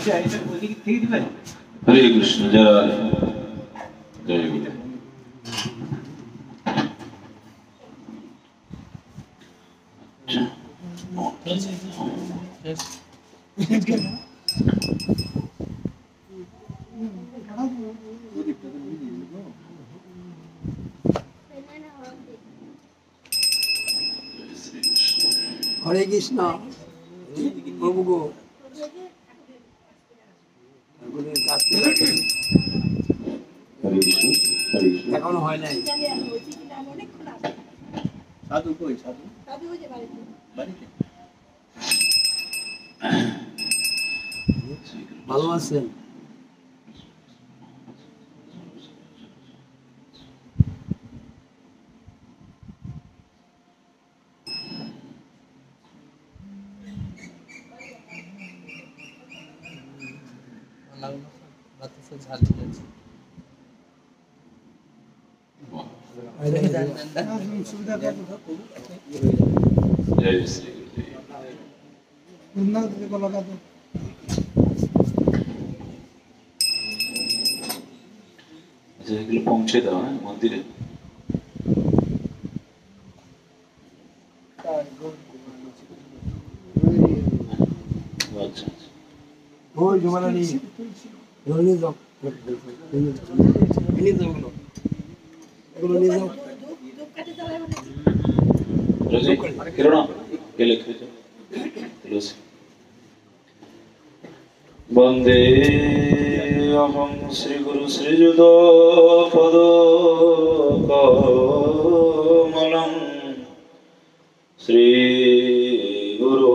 हरे कृष्ण जय जय गुरु। हरे कृष्ण प्रभु को এখনো হয় নাই। সাধু কই? সাধু সাধু ওই যে বাড়িতে বাড়িতে ভালো আছেন? जय श्री गुरु। पहुंचे दाओ मंदिरे। अच्छा ওই জমানা নেই ধরে যাও নিয়ে যাও এগুলো নিয়ে যাও रोजी किरणा ये लिख लीजिए तुलसी वंदे अहं श्री गुरु श्रीयुत पद कमलं श्री गुरु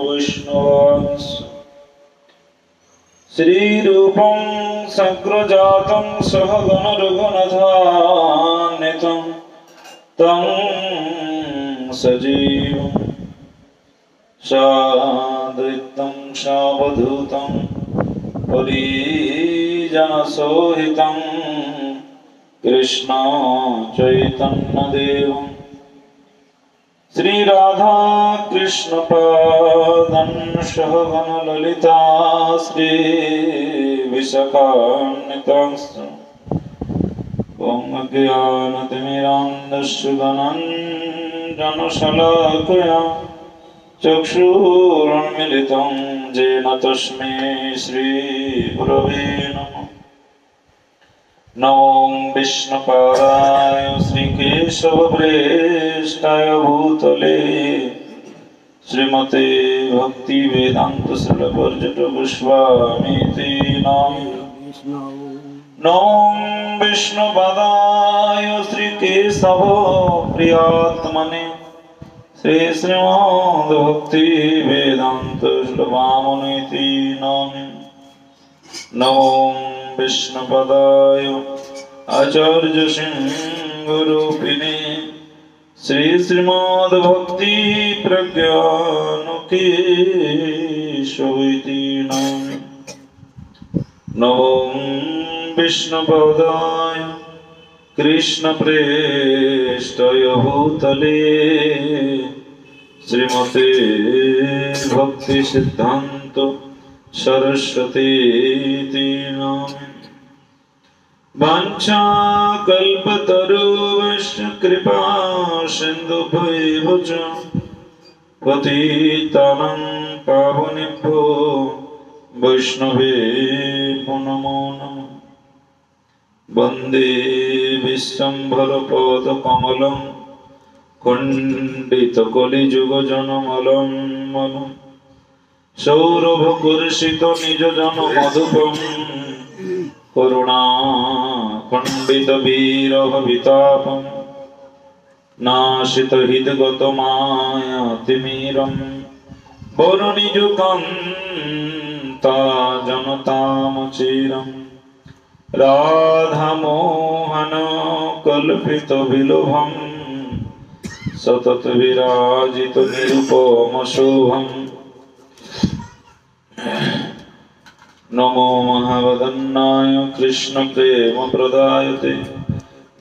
वैष्णवांश श्री रूपं सग्रजातं सहगण रघुनाथान्वितं तं सजीवं साद्वैतं सावधूतं परिजनसहितं कृष्ण चैतन्यदेवं श्री राधा कृष्ण पादं सहगण ललिता श्री विशाखान्वितांश्च ओम ज्ञानतिमिरान्धस्य ज्ञानशलाकया चक्षुरुन्मीलितं येन तस्मै श्रीगुरवे नमः। नमो विष्णुपादाय श्रीकेशवप्रेष्ठाय भूतले श्रीमते भक्तिवेदान्त गोस्वामीति नामिने। नमो विष्णुपादाय श्रीकेशवप्रियात्मने श्री श्रीमद्भक्तिवेदान्त स्वामिनिति नामिने। नमो विष्णुपदाय आचार्य सिंहरूपिणे श्री श्रीमद्भक्ति प्रज्ञानकेशवेति नामिने। नमो विष्णुपदाय कृष्ण प्रेष्ठाय भूतले श्रीमते भक्ति सिद्धान्त सरस्वती नामिने। वाञ्छाकल्पतरुश्च कृपा सिन्धुभ्यैव च पतितानां पावनेभ्यो वैष्णवेभ्यो नमो नमः। वन्दे विश्वम्भरपदकमलं खण्डितकलिजुगजनमलं सौरभकुर्षित निजजनमधुपं करुणा खण्डितवीरभवितापं नाशितहृद्गतमायातिमिरं वरुणिजुकान्ता जनतामचिरम् राधामोहन कल्पितविलोभं सतत विराजित निरुपम शोभं। नमो महावदन्नाय कृष्ण प्रेम प्रदायते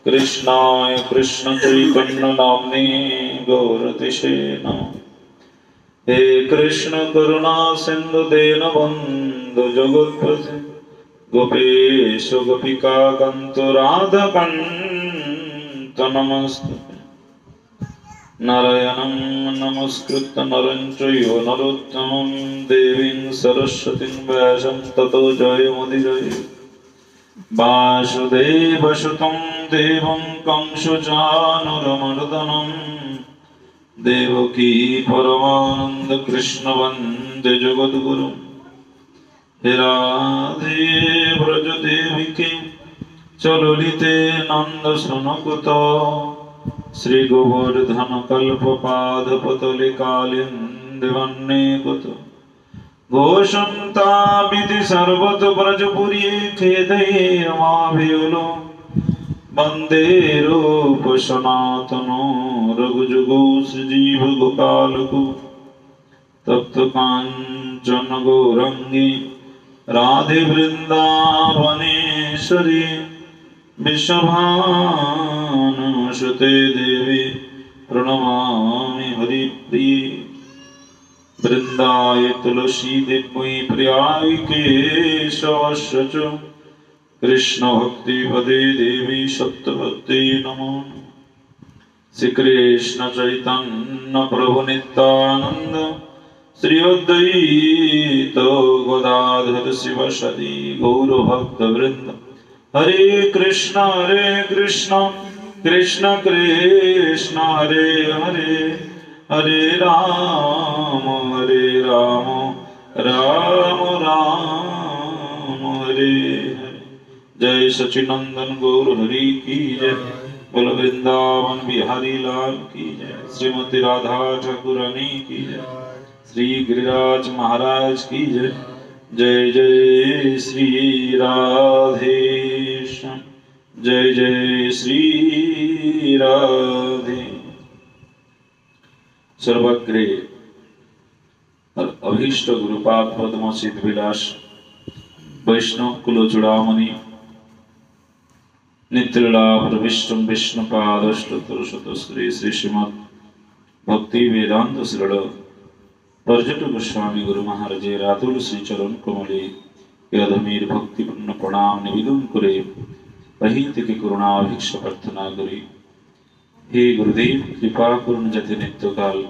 कृष्णाय कृष्ण चैतन्य नाम्ने गौरतिशे नमः। हे कृष्ण करुणा सिन्धु दीनबन्धो जगत्पते गोपेश गोपिका कांत राधा कांत नमस्तुते नारायणं नमस्कृत्य नरं चैव नरोत्तमं देवीं सरस्वतीं व्यासं ततो जयमुदीरये वासुदेवसुतं देवं कंसचानूरमर्दनं देवकी परमानंद कृष्ण वंदे जगद्गुरुं हे राधे व्रज देविके चललिते नंद सुनकुत श्री गोवर्धन कल्पपाद पतले कालिंदिवन्ने कुत घोषन्ता विधि सर्वत ब्रजपुरी खेदैर्माभियुलो वंदे रूप सनातनो रघुजुगो श्रीजीव गोपालको तप्त कांचन गौरंगी राधे वृंदावनेश्वरी विश्वभानुसुते देवी प्रणमामि हरिप्रिये वृंदाय तुलसी देवी प्रियाय केशवस्य च कृष्ण भक्ति पदे देवी सत्यवते नमो श्री कृष्ण चैतन्य प्रभु नित्यानंद श्री अद्वैत गदाधर शिवसदि गौर भक्त वृंद हरे कृष्ण कृष्ण कृष्ण हरे हरे हरे राम राम राम हरे हरे जय सचिनंदन गौर हरि की जय बोल वृंदावन बिहारी लाल की जय श्रीमती राधा ठाकुरानी की जय श्री गिरिराज महाराज की जय जय जय श्री राधेश्याम जय जय श्री राधे सर्वग्रे अभीष्ट गुरुपाद पद्म सिद्ध विलास वैष्णव कुल चूड़ामणि नित्यलीला प्रविष्टम विष्णुपादष्टोत्तरशत श्री श्री श्रीमद् भक्ति वेदांत श्रृण पर्यटक गोस्वामी गुरु महाराज रातुल श्री चरण कमले यधमीर भक्तिपूर्ण प्रणाम निवेदन करे अहित की करुणाभिक्षा प्रार्थना करी हे गुरुदेव कृपा करुण जाते नित्यकाल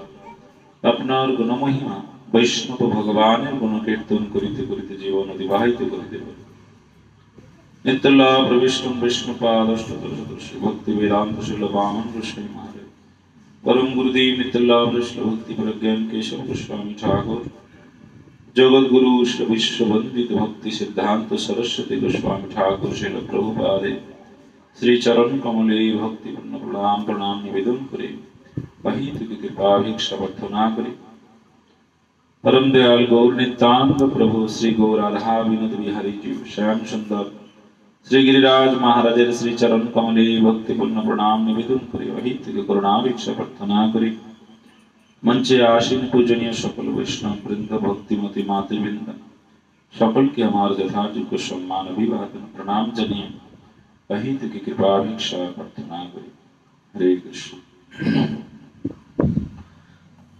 আপনার গুণমহিমা বৈষ্ণব ভগবানের গুণ কীর্তন করিতে করিতে জীবন অতিবাহিত করিতে পারে नित्यला प्रविष्टम विष्णुपादष्टोत्तरशत भक्ति वेदांत श्रील वामन गोस्वामी महाराज परम गुरुदेव नित्यला वैष्णव भक्ति प्रज्ञान केशव गोस्वामी ठाकुर जगत गुरु श्री विश्ववंदित भक्ति सिद्धांत सरस्वती गोस्वामी ठाकुर श्रील प्रभुपादे श्री चरण कमले भक्ति प्रणाम प्रणाम निवेदन करे वही की कृपाभिक्षा प्रार्थना करे परम दयाल गौर नित्यानंद प्रभु श्री गौर राधा विनोद बिहारी जी श्याम सुंदर श्री गिरिराज महाराजेर श्री चरण कमले भक्तिपूर्ण प्रणाम निवेदन करे वही থেকে করুণাভিक्षा प्रार्थना करी मंचे आसीन पूजनीय सकल वैष्णव वृंद भक्तिमती मातृवृंद सकल के हमारे यथायोग्य सम्मान अभिवादन प्रणाम जनिए वही থেকে कृपाभिक्षा प्रार्थना करी हरे कृष्ण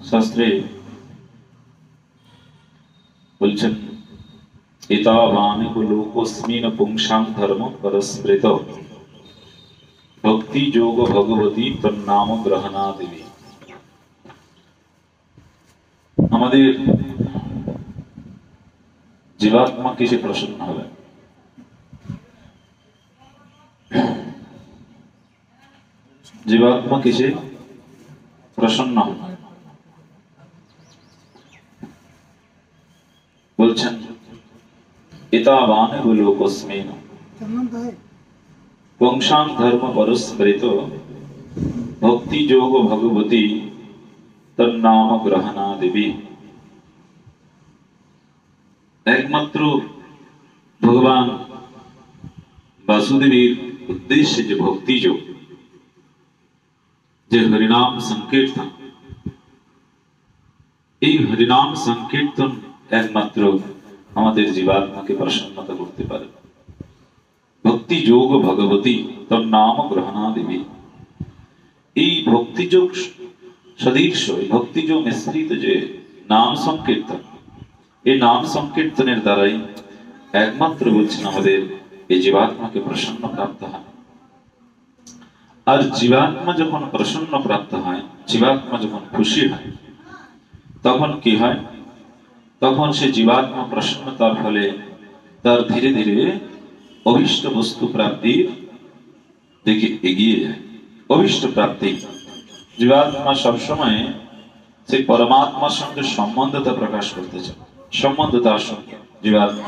शास्त्रे बोलছেন एतावानि लोकोस्मिन् पुंसां धर्म परस्मृत भक्ति जोग भगवती तन्नाम ग्रहणा देवी আমাদের জীবাত্মা কিসে প্রসন্ন হবে জীবাত্মা কিসে প্রসন্ন হবে বলছেন एतावानि लोकोस्मिन् पुंसां धर्म परस्मृत भक्ति जोग भगवती तन्नाम ग्रहणा देवी एकमात्र भगवान वासुदेवेर उद्देश्य जो भक्ति जो हरिनाम संकीर्तन हरिनाम संकीर्तन एकमात्र আমাদের জীবাত্মাকে প্রসন্নতা করতে পারে ভক্তি যোগ ভগবতী তর নাম গ্রহণা দেবী এই ভক্তি যোগ সদৃশ ভক্তি যোগ মিশ্রিত যে নাম সংকীর্তন এই নাম সংকীর্তনের দ্বারাই একমাত্র বলছেন আমাদের এই জীবাত্মাকে প্রসন্ন প্রাপ্ত হয়। আর জীবাত্মা যখন প্রসন্ন প্রাপ্ত হয়, জীবাত্মা যখন খুশি হয়, তখন কি হয়? তখন সে জীবাত্মা প্রসন্নতার ফলে তার ধীরে ধীরে অভীষ্ট বস্তু প্রাপ্তির দিকে এগিয়ে যায়। অভীষ্ট প্রাপ্তি, জীবাত্মা সবসময় সেই পরমাত্মার সঙ্গে সম্বন্ধতা প্রকাশ করতে চায়, সম্বন্ধতার সঙ্গে জীবাত্মা।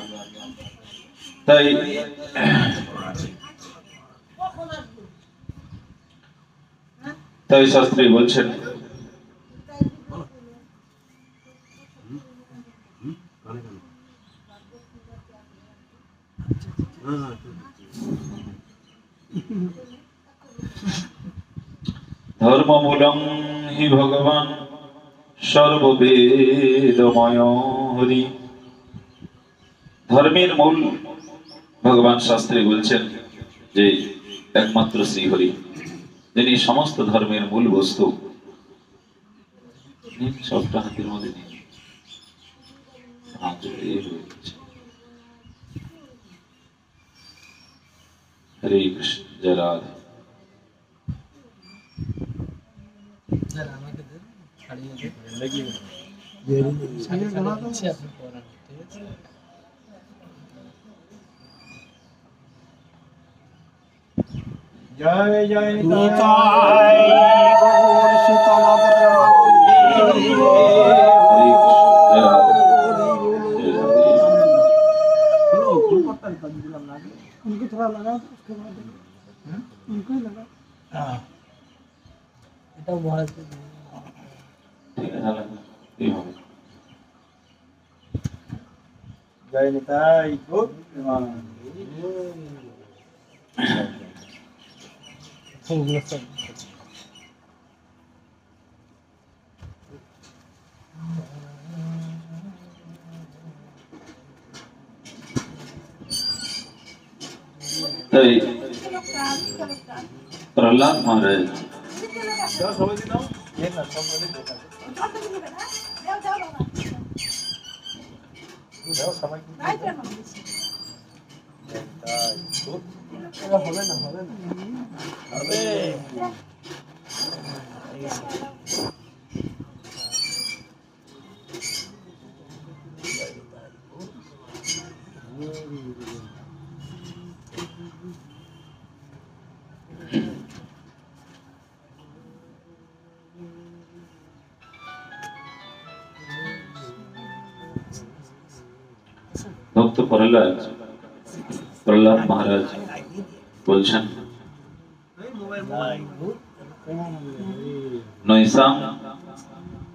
তাই তাই শাস্ত্রী বলছেন, ধর্মমূলং হি ভগবান সর্ববেদময় হরি। ধর্মের মূল ভগবান শাস্ত্রে বলছেন যে একমাত্র শ্রীহরি, যিনি সমস্ত ধর্মের মূল বস্তু। সবটা হাতের মধ্যে নেই, হরে কৃষ্ণ, জয় রাধে। जय जय निताय गौर सीतानाथ उनको थोड़ा लगा, उसके बाद उनको ही लगा। हाँ, এটা মহারাজ কে দিন। ঠিক আছে, এই হবে। জয় নিতাই গৌর प्रहलाद महाराज ভক্ত প্রহ্লাদ মহারাজ বলছেন, নৈসাম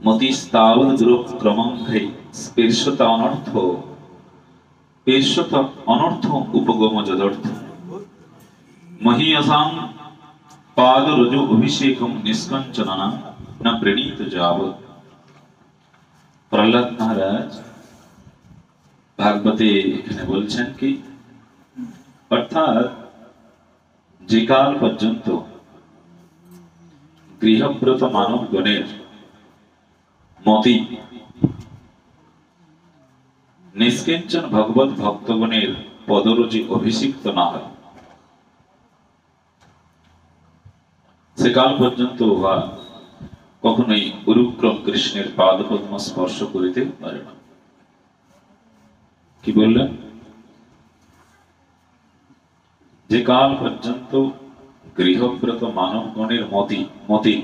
মতিস্তাবৎ দুরক্রমং ঘৈ স্পৃশ্যত অনর্থ উপগম যদর্থ মহীয়সাং পাদরজো অভিষেকং নিষ্কঞ্চননা না প্রণীত যাবৎ। প্রহ্লাদ মহারাজ ভাগবতে এখানে বলছেন কি, অর্থাৎ যে কাল পর্যন্ত গৃহব্রত মানবগণের মতি নিষ্কিঞ্চন ভগবত ভক্তগণের পদরজে অভিষিক্ত না হয়, সে কাল পর্যন্ত উহা কখনোই গুরুক্রম কৃষ্ণের পাদপদ্ম স্পর্শ করিতে পারে না। কি বললেন? যে কাল পর্যন্ত গৃহব্রত মানবগণের মতি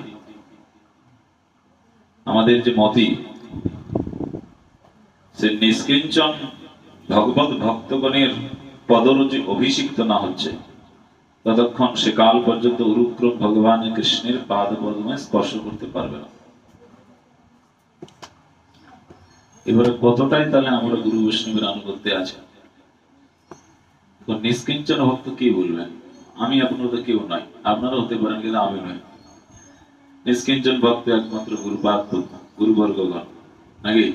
আমাদের যে মতি সে নিষ্কিঞ্চন ভগবত ভক্তগণের পদরজে অভিষিক্ত না হচ্ছে, ততক্ষণ সে কাল পর্যন্ত গুরুক্রম ভগবান কৃষ্ণের পাদ পদ্মে স্পর্শ করতে পারবে না। এবারে কতটাই তাহলে আমরা গুরু বৈষ্ণবের আনুগত্যে আছে? নিষ্কিঞ্চন ভক্ত কি বলবেন? আমি আপনার তো কেউ নয়, আপনারা হতে পারেন কিন্তু আমি নয়। নিষ্কিঞ্চন ভক্ত একমাত্র গুরুপাদ গুরুবর্গগণ, নাকি?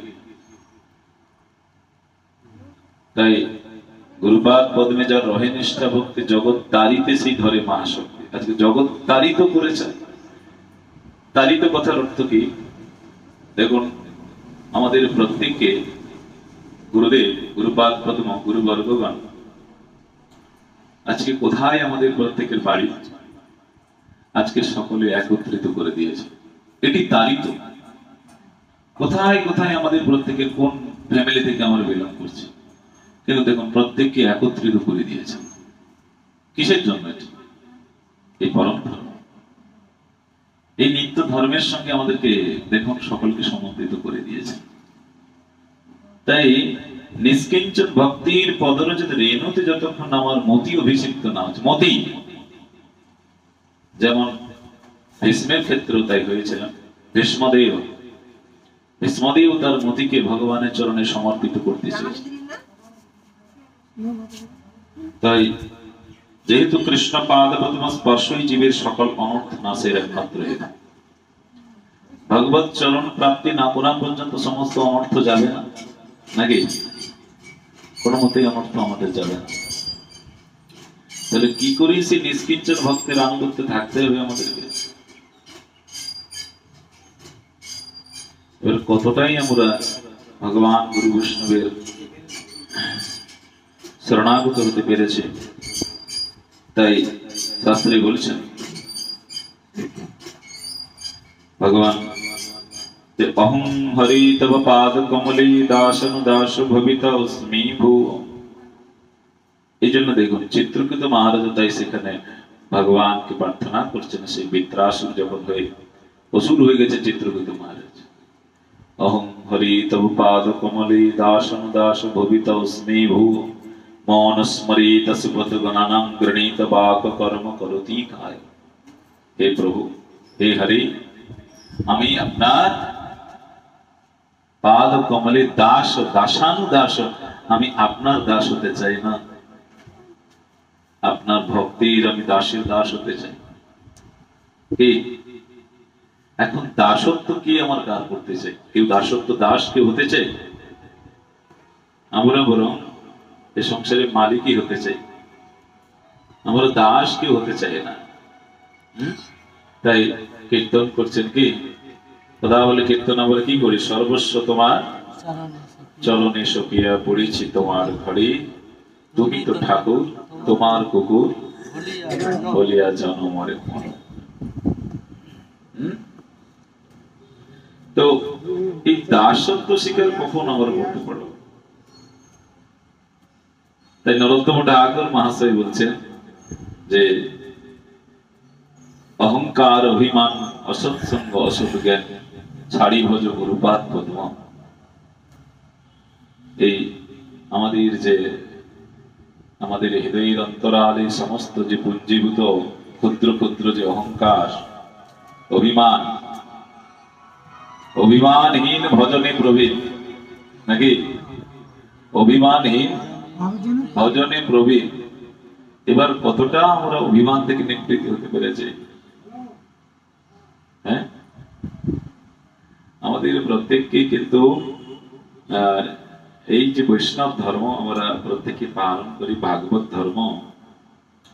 তাই গুরুপাদ পদ্মে যার রহে নিষ্ঠা ভক্তি, জগৎ তারিতে সেই ধরে মহাশক্তি। আজকে জগৎ তারিত করেছে। তারিত কথার অর্থ কি? দেখুন, আমাদের প্রত্যেককে গুরুদেব, গুরুপাদ প্রথম, গুরুবর্গগণ আজকে কোথায় আমাদের প্রত্যেকের বাড়ি আজকে সকলে একত্রিত করে দিয়েছে। এটি তারই তো। কোথায় কোথায় আমাদের প্রত্যেকের কোন ফ্যামিলি থেকে আমরা বিলং করছি, কিন্তু দেখুন প্রত্যেককে একত্রিত করে দিয়েছে। কিসের জন্য? এই পরম ধর্ম, এই নিত্য ধর্মের সঙ্গে আমাদেরকে দেখুন সকলকে সমন্বিত করে দিয়েছে। তাই নিষ্কিঞ্চন ভক্তির পদরজত রেণুতে যতক্ষণ আমার মতি অভিষিক্ত না হচ্ছে, মতি যেমন ভীষ্মের ক্ষেত্রেও তাই হয়েছিল। ভীষ্মদেব তার মতিকে ভগবানের চরণে সমর্পিত করতেছে। তাই যেহেতু কৃষ্ণ পাদ পদ্ম স্পর্শই জীবের সকল অনর্থ নাশের একমাত্র হেতু, ভগবত চরণ প্রাপ্তি না করা পর্যন্ত সমস্ত অনর্থ যাবে না, নাকি? কোন মতেই অনর্থ আমাদের যাবে না। তাহলে কি করি সেই নিষ্কিঞ্চন ভক্তের আনুগত্যে থাকতে হবে আমাদেরকে। এবার কতটাই আমরা ভগবান গুরু বৈষ্ণবের শরণাগত হতে পেরেছি, তাই শাস্ত্রে বলছেন ভগবান যে অহং হরি তব পাদ কমলে দাসনু দাস ভবিতা অস্মি ভূ। এই জন্য দেখুন চিত্রকূট মহারাজ তাই সেখানে ভগবানকে প্রার্থনা করছেন। সেই বিত্রাসুর যখন হয়ে অসুর হয়ে গেছে চিত্রকূট মহারাজ, অহং হরি তব পাদ কমলে দাসনু দাস ভবিতা অস্মি ভূ মন স্মরিত সুপথ গণানাং গৃণীত বাক কর্ম করতি কায়। হে প্রভু, হে হরি, আমি আপনার পাদ কমলে দাস, দাসানু দাস, আমি আপনার দাস হতে চাই না, আপনার ভক্তির আমি দাসের দাস হতে চাই। এখন দাসত্ব কি আমার কার করতে চাই? কেউ দাসত্ব দাস কেউ হতে চাই? আমরা বরং এই সংসারের মালিকই হতে চাই, আমরা দাস কেউ হতে চাই না। তাই কীর্তন করছেন কি, কথা বলে কীর্তন আমরা কি করি? সর্বস্ব তোমার চরণে সপিয়া পড়েছি তোমার ঘরে, তুমি তো ঠাকুর তোমার কুকুর বলিয়া জনমরে। তো এই দাসত্ব স্বীকার কখন আমরা করতে পারবো? তাই নরোত্তম ঠাকুর মহাশয় বলছেন যে অহংকার অভিমান অসৎসঙ্গ অসৎ জ্ঞান ছাড়ি ভজ গুরুপাদ পদ্ম। এই আমাদের যে আমাদের হৃদয়ের অন্তরালে সমস্ত যে পুঞ্জীভূত ক্ষুদ্র ক্ষুদ্র যে অহংকার অভিমান, অভিমানহীন ভজনে প্রবীণ, নাকি? অভিমানহীন ভজনে প্রবীণ। এবার কতটা আমরা অভিমান থেকে নিবৃত্ত হতে পেরেছি? হ্যাঁ, আমাদের প্রত্যেককে কিন্তু এই যে বৈষ্ণব ধর্ম আমরা প্রত্যেকে পালন করি, ভাগবত ধর্ম,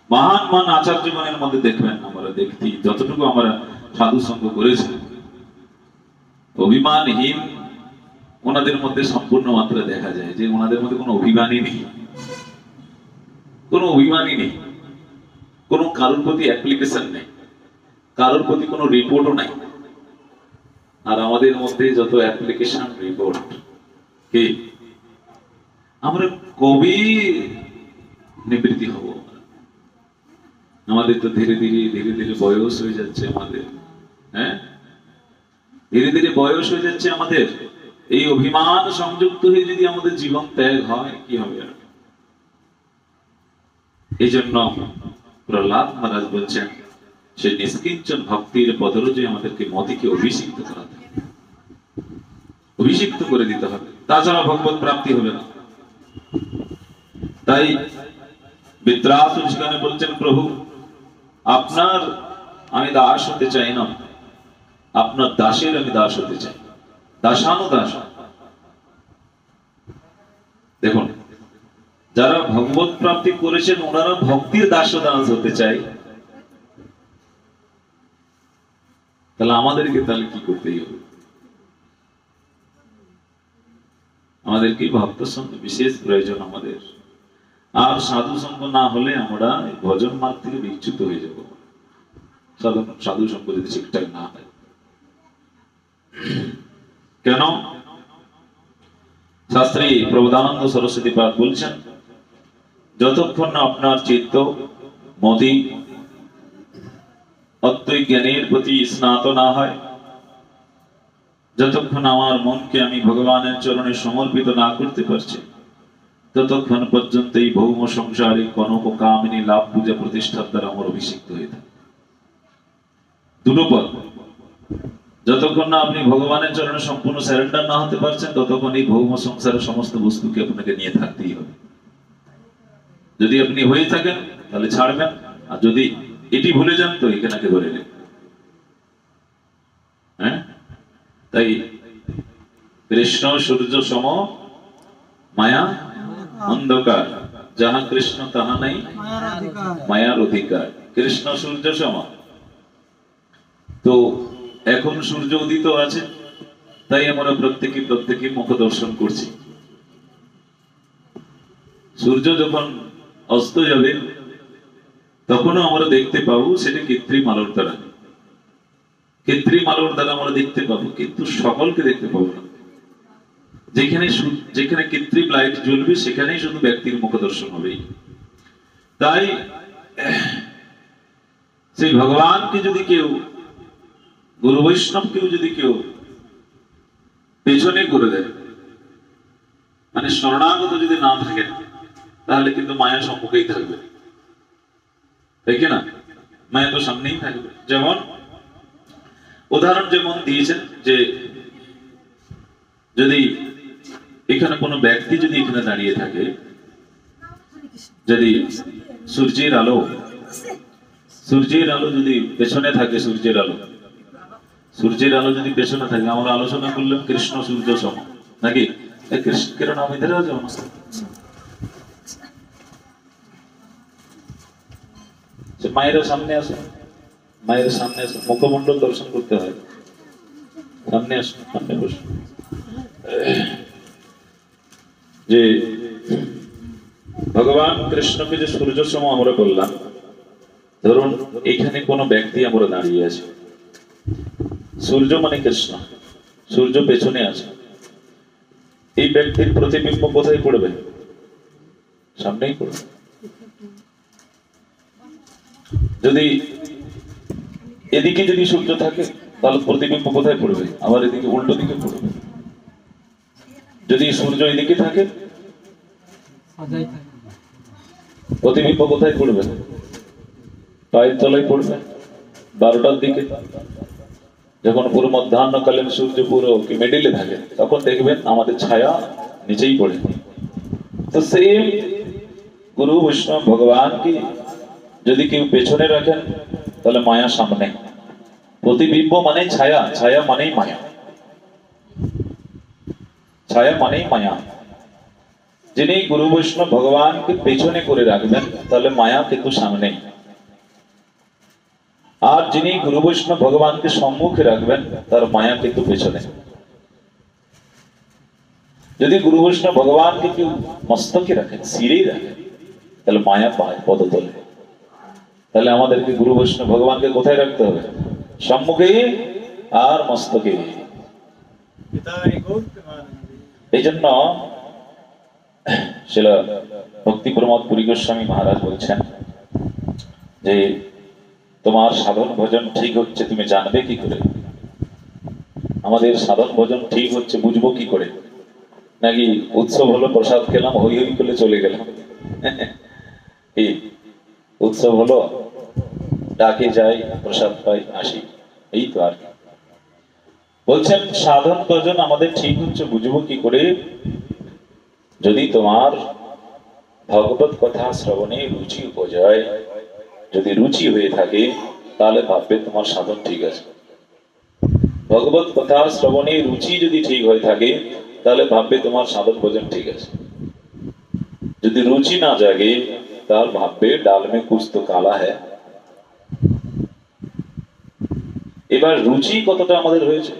মহান মহান আচার্যগণের মধ্যে দেখবেন আমরা দেখি যতটুকু আমরা সাধু সঙ্গ করেছি, অভিমানহীন ওনাদের মধ্যে সম্পূর্ণ মাত্রা দেখা যায় যে ওনাদের মধ্যে কোনো অভিমানই নেই, কোনো অভিমানই নেই, কোনো কারোর প্রতি অ্যাপ্লিকেশন নেই, কারোর প্রতি কোনো রিপোর্টও নাই। আর আমাদের মধ্যে যত অ্যাপ্লিকেশন রিপোর্ট, কি আমরা কবে নিবৃত্তি হব? আমাদের তো ধীরে ধীরে ধীরে ধীরে বয়স হয়ে যাচ্ছে আমাদের। হ্যাঁ, ধীরে ধীরে বয়স হয়ে যাচ্ছে আমাদের। এই অভিমান সংযুক্ত হয়ে যদি আমাদের জীবন ত্যাগ হয় কি হবে? এই জন্য প্রহ্লাদ মহারাজ বলছেন সেই নিষ্কিঞ্চন ভক্তির পদরজে আমাদেরকে মতিকে অভিষিক্ত করাতে হবে, অভিষিক্ত করে দিতে হবে, তাছাড়া ভগবত প্রাপ্তি হবে না। তাই বিত্রাসুর সেখানে বলছেন প্রভু আপনার আমি দাস হতে চাই না, আপনার দাসের আমি দাস হতে চাই, দাসানু দাস। দেখুন যারা ভগবত প্রাপ্তি করেছেন ওনারা ভক্তির দাস দাস হতে চাই, তাহলে আমাদেরকে তাহলে কি করতে হবে? আমাদেরকে ভক্ত সঙ্গ বিশেষ প্রয়োজন আমাদের। আর সাধু সঙ্গ না হলে আমরা ভজন মার্গ থেকে বিচ্যুত হয়ে যাব, সাধু সঙ্গ যদি ঠিকঠাক না হয়। কেন? শাস্ত্রী প্রবোধানন্দ সরস্বতী পাদ বলছেন, যতক্ষণ না আপনার চিত্ত মতি অদ্বৈত জ্ঞানের প্রতি স্নাত না হয়, যতক্ষণ আমার মনকে আমি ভগবানের চরণে সমর্পিত না করতে পারছি, ততক্ষণ পর্যন্ত এই ভৌম সংসারে কনক কামিনী লাভ পূজা প্রতিষ্ঠার দ্বারা আমার অভিষিক্ত হয়ে থাকে। দুটো পদ, যতক্ষণ না আপনি ভগবানের চরণে সম্পূর্ণ স্যারেন্ডার না হতে পারছেন, ততক্ষণ এই ভৌম সংসারের সমস্ত বস্তুকে আপনাকে নিয়ে থাকতেই হবে। যদি আপনি হয়ে থাকেন তাহলে ছাড়বেন, আর যদি এটি ভুলে যান তো এখানে ধরে নেন। হ্যাঁ, তাই কৃষ্ণ সূর্য সম মায়া অন্ধকার, যাহা কৃষ্ণ তাহা নাই মায়ার অধিকার। কৃষ্ণ সূর্য সম, তো এখন সূর্য উদিত আছে, তাই আমরা প্রত্যেকে মুখ দর্শন করছি। সূর্য যখন অস্ত যাবে তখনও আমরা দেখতে পাবো, সেটা কৃত্রিম আলোর দ্বারা, কৃত্রিম আলোর দ্বারা আমরা দেখতে পাবো, কিন্তু সকলকে দেখতে পাবো না। যেখানে কৃত্রিম লাইট জ্বলবে সেখানেই শুধু ব্যক্তির মুখ দর্শন হবে। তাই সেই ভগবানকে যদি কেউ, গুরু বৈষ্ণবকেও যদি কেউ পেছনে করে দেয়, মানে শরণাগত যদি না থাকে, তাহলে কিন্তু মায়া সম্মুখেই থাকবে, তাই কি না? মায়া তো সামনেই থাকবে। যেমন উদাহরণ যেমন দিয়েছেন, যে যদি এখানে কোনো ব্যক্তি যদি এখানে দাঁড়িয়ে থাকে, যদি সূর্যের আলো যদি পেছনে থাকে, সূর্যের আলো যদি পেছনে থাকে, আমরা আলোচনা করলাম কৃষ্ণ সূর্য সম, নাকি? কৃষ্ণ নাম ইধারে আছে, মায়ের সামনে আসো, মুখমন্ডল দর্শন করতে হয়, সামনে আসো, সামনে বসো। যে ভগবান কৃষ্ণকে যে সূর্য সম আমরা বললাম, ধরুন এখানে কোন ব্যক্তি আমরা দাঁড়িয়ে আছি, সূর্য মানে কৃষ্ণ, সূর্য পেছনে আছে, এই ব্যক্তির প্রতিবিম্ব কোথায় পড়বে? সামনেই পড়বে। যদি এদিকে যদি সূর্য থাকে, তাহলে প্রতিবিম্ব কোথায় পড়বে? আবার এদিকে উল্টো দিকে পড়বে। যদি সূর্য এদিকে থাকে, প্রতিবিম্ব কোথায় পড়বে? পায়ের তলায় পড়বে। 12টার দিকে যখন পুরো মধ্যাহ্নকালীন সূর্য পুরো মিডিলে থাকে, তখন দেখবেন আমাদের ছায়া নিচেই পড়ে। তো সেই গুরু বৈষ্ণব ভগবানকে যদি কেউ পেছনে রাখেন, তাহলে মায়া সামনে। প্রতিবিম্ব মানে ছায়া, ছায়া মানেই মায়া, ছায়া মানেই মায়া। যিনি গুরু বৈষ্ণব ভগবানকে পেছনে করে রাখবেন, তাহলে মায়া কিন্তু সামনে। আর যিনি গুরু বৈষ্ণব ভগবানকে সম্মুখে রাখবেন, তার মায়া কিন্তু পেছনে। যদি গুরু বৈষ্ণব ভগবানকে কেউ মস্তকে রাখেন, শিরেই রাখেন, তাহলে মায়া পায় পদতলে। তাহলে আমাদেরকে গুরু বৈষ্ণব ভগবানকে কোথায় রাখতে হবে? সম্মুখে আর মস্তকে। এই জন্য শিল ভক্তি প্রমোদ পুরী গোস্বামী মহারাজ বলছেন যে তোমার সাধন ভজন ঠিক হচ্ছে তুমি জানবে কি করে? আমাদের সাধন ভজন ঠিক হচ্ছে বুঝবো কি করে? নাকি উৎসব হলো, প্রসাদ খেলাম, হই হই করে চলে গেলাম। এই উৎসব হলো, ডাকে যাই, প্রসাদ পাই, আসি, এই তো। আর বলছেন সাধন ভজন আমাদের ঠিক হচ্ছে বুঝবো কি করে? যদি তোমার ভগবত কথা শ্রবণে রুচি উপজয়, যদি রুচি হয়ে থাকে, তাহলে ভাববে তোমার সাধন ঠিক আছে। ভগবত কথা শ্রবণে রুচি যদি ঠিক হয়ে থাকে, তাহলে ভাববে তোমার সাধন ভজন ঠিক আছে। যদি রুচি না জাগে, তাহলে ভাববে ডাল মে কুছ তো কালা হ্যায়। এবার রুচি কতটা আমাদের হয়েছে?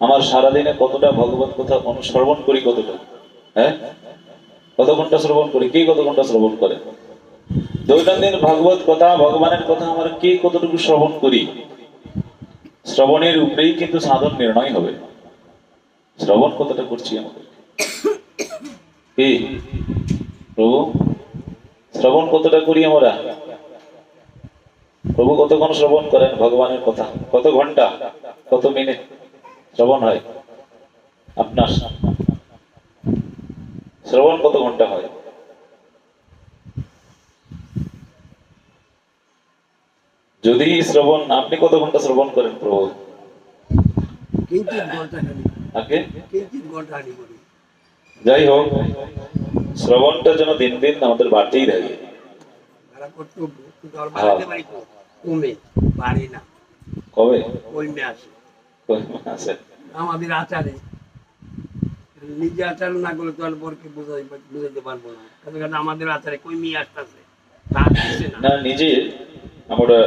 আমার সারাদিনে কতটা ভগবত কথা অনুসরণ করি, কতটা হ্যাঁ, কত ঘন্টা শ্রবণ করি? কে কত ঘন্টা শ্রবণ করে? দৈনন্দিন ভাগবত কথা, ভগবানের কথা আমরা কে কতটুকু শ্রবণ করি? শ্রবণের উপরেই কিন্তু সাধন নির্ণয় হবে। শ্রবণ কতটা করছি আমাদের? কি প্রভু, শ্রবণ কতটা করি আমরা? প্রভু কতক্ষণ শ্রবণ করেন ভগবানের কথা? কত ঘন্টা, কত মিনিট শ্রবণ হয় আপনার? শ্রবণ কত ঘন্টা হয়? যদি শ্রবণ, আপনি কত ঘন্টা শ্রবণ করেন প্রভু? আগে যাই হোক, শ্রবণটা যেন দিন দিন আমাদের বাড়তেই থাকে। কবে আসে? আমাদের আচারে নিজে আচার না করলে তো আর বরকে বুঝাইতে পারবো না, কারণ আমাদের আচারে কই মেয়ে আসতেছে না, নিজে আমরা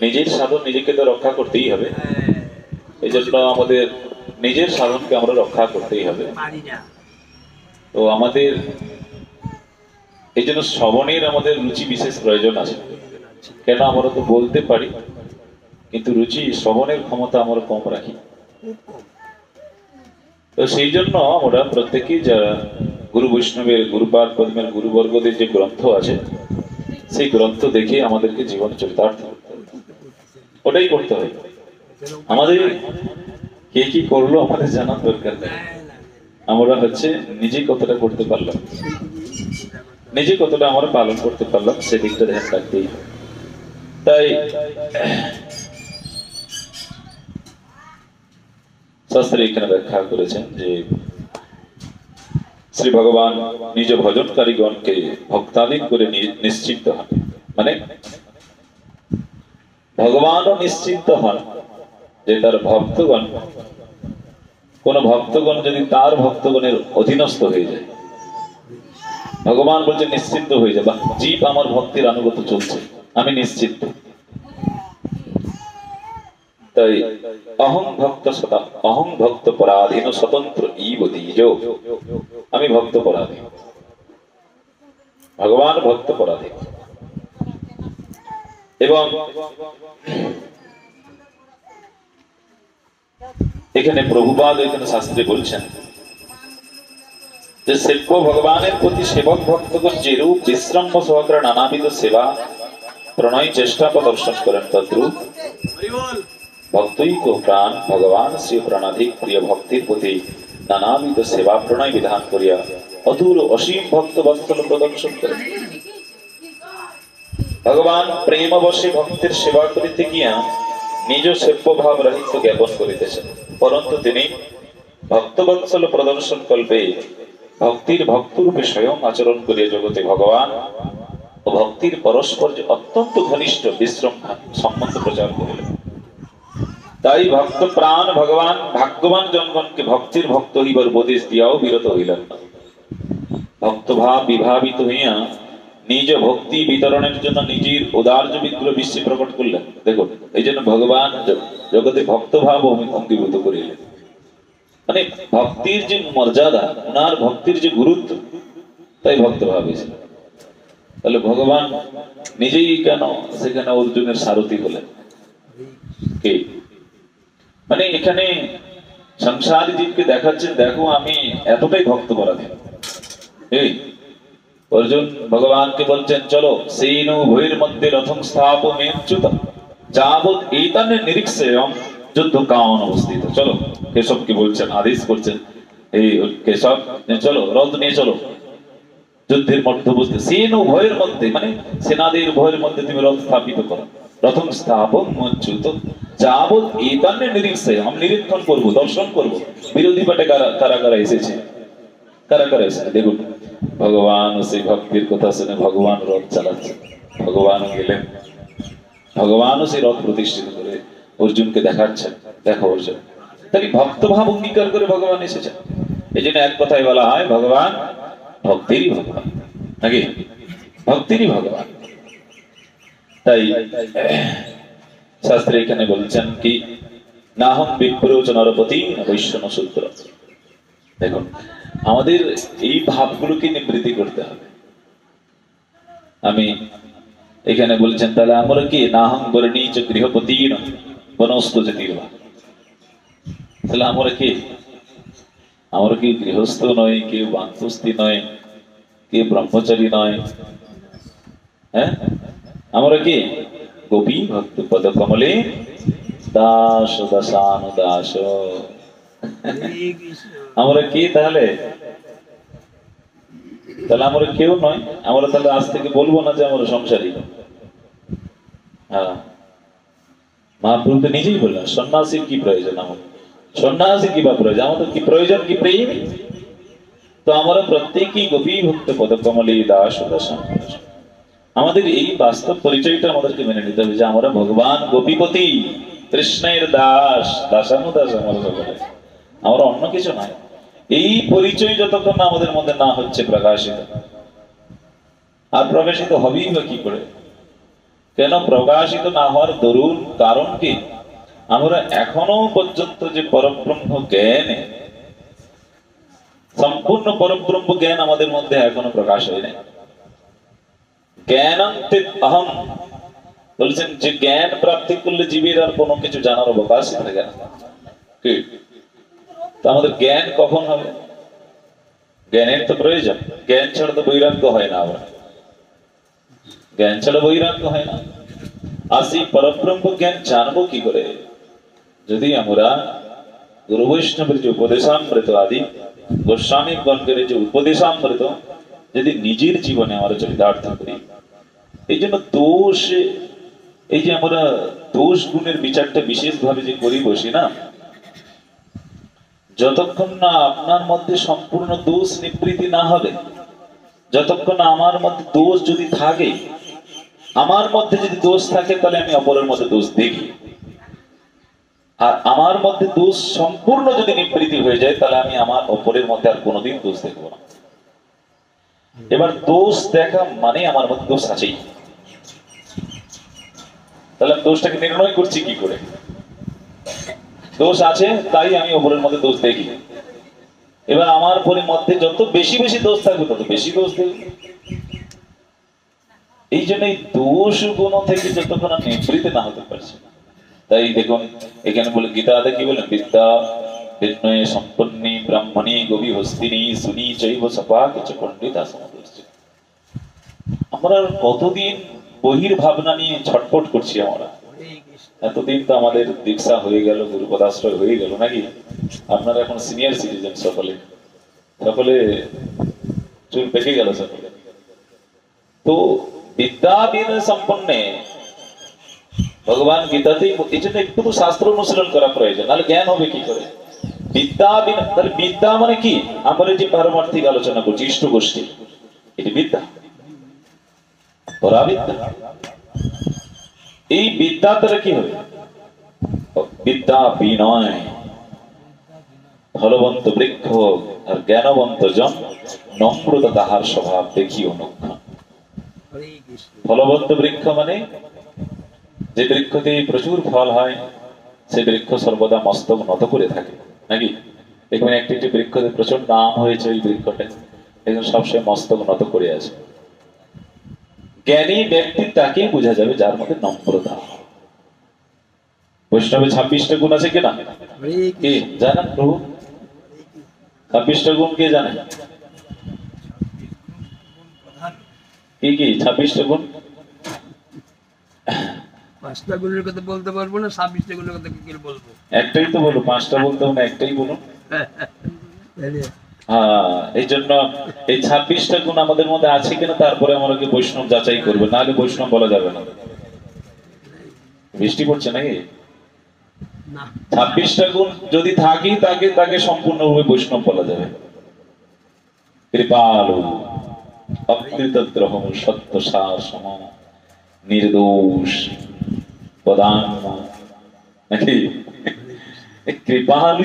নিজের সাধন নিজেকে তো রক্ষা করতেই হবে। এই জন্য আমাদের নিজের সাধনকে আমরা রক্ষা করতেই হবে। তো আমাদের এই জন্য শ্রবণের আমাদের রুচি বিশেষ প্রয়োজন আছে। কেন? আমরা তো বলতে পারি, কিন্তু রুচি শ্রবণের ক্ষমতা আমরা কম রাখি। তো সেই জন্য আমরা প্রত্যেকেই যারা গুরু বৈষ্ণবের, গুরুপাদ পদ্মের, গুরুবর্গদের যে গ্রন্থ আছে, সেই গ্রন্থ দেখে আমাদেরকে জীবন চরিতার্থ করতে হবে। ওটাই করতে হবে। আমাদের কে কি করলো আমাদের জানার দরকার নেই। আমরা হচ্ছে নিজে কতটা করতে পারলাম, নিজে কতটা আমরা পালন করতে পারলাম, সেদিকটা ধ্যান রাখতেই হবে। তাই শাস্ত্রে এখানে ব্যাখ্যা করেছেন যে শ্রী ভগবান নিজ ভজনকারীগণকে ভক্তাধীন করে নিশ্চিন্ত হন। মানে ভগবানও নিশ্চিন্ত হন যে তার ভক্তগণ, কোন ভক্তগণ যদি তার ভক্তগণের অধীনস্থ হয়ে যায়, ভগবান বলছে নিশ্চিন্ত হয়ে যায়, বা জীব আমার ভক্তির আনুগত চলছে, আমি নিশ্চিন্ত। তাই অহং ভক্ত সদা, অহং ভক্ত পরাধীন স্বতন্ত্র ইব দ্বিজ, আমি ভক্ত পরাধীন, ভগবান ভক্ত পরাধীন। এবং এখানে প্রভুপাদ এখানে শাস্ত্রে বলছেন যে সেব্য ভগবানের প্রতি সেবক ভক্তগণ যেরূপ বিশ্রাম সহকারে নানাবিধ সেবা প্রণয় চেষ্টা প্রদর্শন করেন, তদ্রূপ ভক্তই তো প্রাণ ভগবান শ্রী প্রাণাধিক প্রিয় ভক্তির প্রতি নানাবিধ সেবা প্রণয় বিধান করিয়া অতুল অসীম ভক্ত বৎসল প্রদর্শন করেন। ভগবান প্রেমবশে ভক্তের সেবা করিতে গিয়া নিজ সেব্য ভাব রহিত জ্ঞাপন করিতেছেন, পরন্তু তিনি ভক্তবৎসল প্রদর্শন কল্পে ভক্তির ভক্তরূপে স্বয়ং আচরণ করিয়া জগতে ভগবান ও ভক্তির পরস্পর যে অত্যন্ত ঘনিষ্ঠ বিশ্রম সম্বন্ধ প্রচার করিলেন। তাই ভক্ত প্রাণ ভগবান ভাগ্যবান জনগণকে ভক্তির ভক্ত হইবার উপদেশ দিয়াও বিরত হইলেন না। ভক্তভাব বিভাবিত হইয়া নিজ ভক্তি বিতরণের জন্য নিজের উদার্য বিগ্রহ বিশ্বে প্রকট করলেন। দেখুন, এই জন্য ভগবান জগতে ভক্তভাব অঙ্গীভূত করিলেন। মানে ভক্তির যে মর্যাদা, ওনার ভক্তির যে গুরুত্ব, তাই ভক্তভাব এসে। তাহলে ভগবান নিজেই কেন সেখানে অর্জুনের সারথি হলেন? কে? মানে এখানে সংসারী জীবকে দেখাচ্ছেন, দেখো আমি এতটাই ভক্ত পরাধীন। এই অর্জুন ভগবানকে বলছেন, চলো সেইন ভৈর মধ্যে রথং স্থাপমেচ্যুত যাবৎ এইতানের নিরীক্ষে যুদ্ধ কামন অবস্থিত। চলো, কেশবকে বলছেন, আদেশ করছেন, এই কেশব চলো, রথ নিয়ে চলো যুদ্ধের মধ্যে বসতে। সেন ভয়ের মধ্যে মানে সেনাদের ভয়ের মধ্যে তুমি রথ স্থাপিত করো। রথং স্থাপমেচ্যুত যাবৎ এইতানের নিরীক্ষে, আমি নিরীক্ষণ করবো, দর্শন করবো বিরোধী পাটে কারা কারা এসেছে, কারা কারা এসেছে। দেখুন, ভগবান সেই ভক্তির কথা শুনে ভগবান রথ চালাচ্ছেন, ভগবান গেলেন, ভগবানও সেই রথ প্রতিষ্ঠিত করে অর্জুনকে দেখাচ্ছেন, দেখো অর্জুন। তাই ভক্তভাব অঙ্গীকার করে ভগবান এসেছেন। এই জন্য এক কথায় বলা হয় ভগবান ভক্তিরই ভগবান, নাকি? ভক্তিরই ভগবান। তাই শাস্ত্রে এখানে বলছেন কি, নাহং বিপ্র চ নরপতি বৈষ্ণব সূত্র। দেখুন, আমাদের এই ভাবগুলোকে নিবৃত্তি করতে হবে। আমি এখানে বলছেন তাহলে আমরা কি নাহং বর্ণীচ গৃহপতি বনস্ত জ্যোতির্বা, তাহলে আমরা কি গৃহস্থ নয়, কেউ বানস্থী নয়, কেউ ব্রহ্মচারী নয়, হ্যাঁ আমরা কি গোপী ভক্ত পদ কমলে দাস দাসানুদাস। আমরা কি তাহলে আমরা কেউ নয়। আমরা তাহলে আজ থেকে বলবো না যে আমরা সংসারী। হ্যাঁ, মহাপ্রভু তো নিজেই বললেন সন্ন্যাসীর কি প্রয়োজন, আমাদের সন্ন্যাসী কি বা প্রয়োজন, আমাদের কি প্রয়োজন, কি প্রেম। তো আমরা প্রত্যেকেই গোপী ভক্ত পদ কমলে দাস দাসানুদাস। আমাদের এই বাস্তব পরিচয়টা আমাদেরকে মেনে নিতে হবে যে আমরা ভগবান গোপীপতি কৃষ্ণের দাস দাসানুদাস। আমরা অন্য কিছু নাই। এই পরিচয় যতক্ষণ না আমাদের মধ্যে না হচ্ছে প্রকাশিত, আর প্রকাশিত হবেই বা কি করে? কেন প্রকাশিত না হওয়ার দরুন কারণ কি? আমরা এখনো পর্যন্ত যে পরব্রহ্ম জ্ঞান, সম্পূর্ণ পরব্রহ্ম জ্ঞান আমাদের মধ্যে এখনো প্রকাশ হয় নাই। জ্ঞানান্তিত অহম বলছেন যে জ্ঞান প্রাপ্তি করলে জীবের আর কোনো কিছু জানার অবকাশই থাকে না। তো আমাদের জ্ঞান কখন হবে? জ্ঞানের তো প্রয়োজন। জ্ঞান ছাড়া তো বৈরাগ্য হয় না। আমরা জ্ঞান ছাড়া বৈরাগ্য হয় না। আর সেই পরব্রহ্ম জ্ঞান জানবো কি করে? যদি আমরা গুরু বৈষ্ণবের যে উপদেশামৃত আদি গোস্বামী গণের যে উপদেশামৃত যদি নিজের জীবনে আমরা চরিতার্থ করি, এই জন্য দোষ, এই যে আমরা দোষ গুণের বিচারটা বিশেষ ভাবে যে করি বসি না, যতক্ষণ না আপনার মধ্যে সম্পূর্ণ দোষ নিবৃত্তি না হবে, যতক্ষণ না আমার মধ্যে দোষ যদি থাকে, আমার মধ্যে যদি দোষ থাকে তাহলে আমি অপরের মধ্যে দোষ দেখি, আর আমার মধ্যে দোষ সম্পূর্ণ যদি নিবৃত্তি হয়ে যায় তাহলে আমি আমার অপরের মধ্যে আর কোনোদিন দোষ দেখবো না। এবার দোষ দেখা মানে আমার মধ্যে দোষ আছেই, তাহলে আমি দোষটাকে নির্ণয় করছি কি করে? দোষ আছে তাই আমি অপরের মধ্যে দোষ দেখি। এবার আমার মধ্যে যত বেশি বেশি দোষ থাকবে তত বেশি দোষ দেখি। এই জন্য এই দোষ গুণ থেকে যতক্ষণ আমি নিবৃত্তি না হতে পারছি, তাই দেখুন এখানে বলে গীতাতে কি বলেন, বিদ্যা বিনয়ে সম্পন্নী ব্রাহ্মণী গোপী হস্তিনী সুনী চৈব সপা কিছু পণ্ডিত সমদর্শী। আমরা কতদিন বহির ভাবনা নিয়ে ছটফট করছি। আমরা এতদিন তো আমাদের দীক্ষা হয়ে গেল, গুরু পদাশ্রয় হয়ে গেল নাকি? আপনারা এখন সিনিয়র সিটিজেন, সকলে চুল পেকে গেল সকলে। তো বিদ্যা বিনয় সম্পন্নে ভগবান গীতাতেই, এই জন্য একটু তো শাস্ত্র অনুশীলন করা প্রয়োজন, নাহলে জ্ঞান হবে কি করে? বিদ্যা তাহলে বিদ্যা মানে কি? আমরা যে পারমার্থিক আলোচনা করছি ইষ্ট গোষ্ঠী, এটি বিদ্যা, পরাবিদ্যা। এই বিদ্যা দ্বারা কি হবে? বিদ্যা বিনয়, ফলবন্ত বৃক্ষ আর জ্ঞানবন্ত জন নম্রতা তাহার স্বভাব দেখি অনুক্ষণ। ফলবন্ত বৃক্ষ মানে যে বৃক্ষতে প্রচুর ফল হয়, সে বৃক্ষ সর্বদা মস্তক নত করে থাকে নাকি? দেখবেন একটি একটি বৃক্ষতে প্রচন্ড আম হয়েছে, ওই বৃক্ষটা দেখবেন সবসময় মস্তক নত করে আছে। জ্ঞানী ব্যক্তি তাকেই বোঝা যাবে যার মধ্যে নম্রতা। বৈষ্ণবে 26টা গুণ আছে কিনা কি জানেন প্রভু? 26টা গুণ কে জানে? কি কি 26টা গুণ? 5টা গুণের কথা বলতে পারবো না, 26টা গুণের কথা কি করে বলবো? একটাই তো বলো, 5টা বলতে হবে না, একটাই বলো। এই জন্য এই 26টা গুণ আমাদের মধ্যে আছে কিনা তারপরে আমরা কি বৈষ্ণব যাচাই করবো, নাহলে বৈষ্ণব বলা যাবে না। বৃষ্টি পড়ছে নাকি? 26টা গুণ যদি থাকি তাকে সম্পূর্ণরূপে বৈষ্ণব বলা যাবে। কৃপালু অকৃতদ্রোহ সত্যসার সম নির্দোষ পদান্ন নাকি? কৃপালু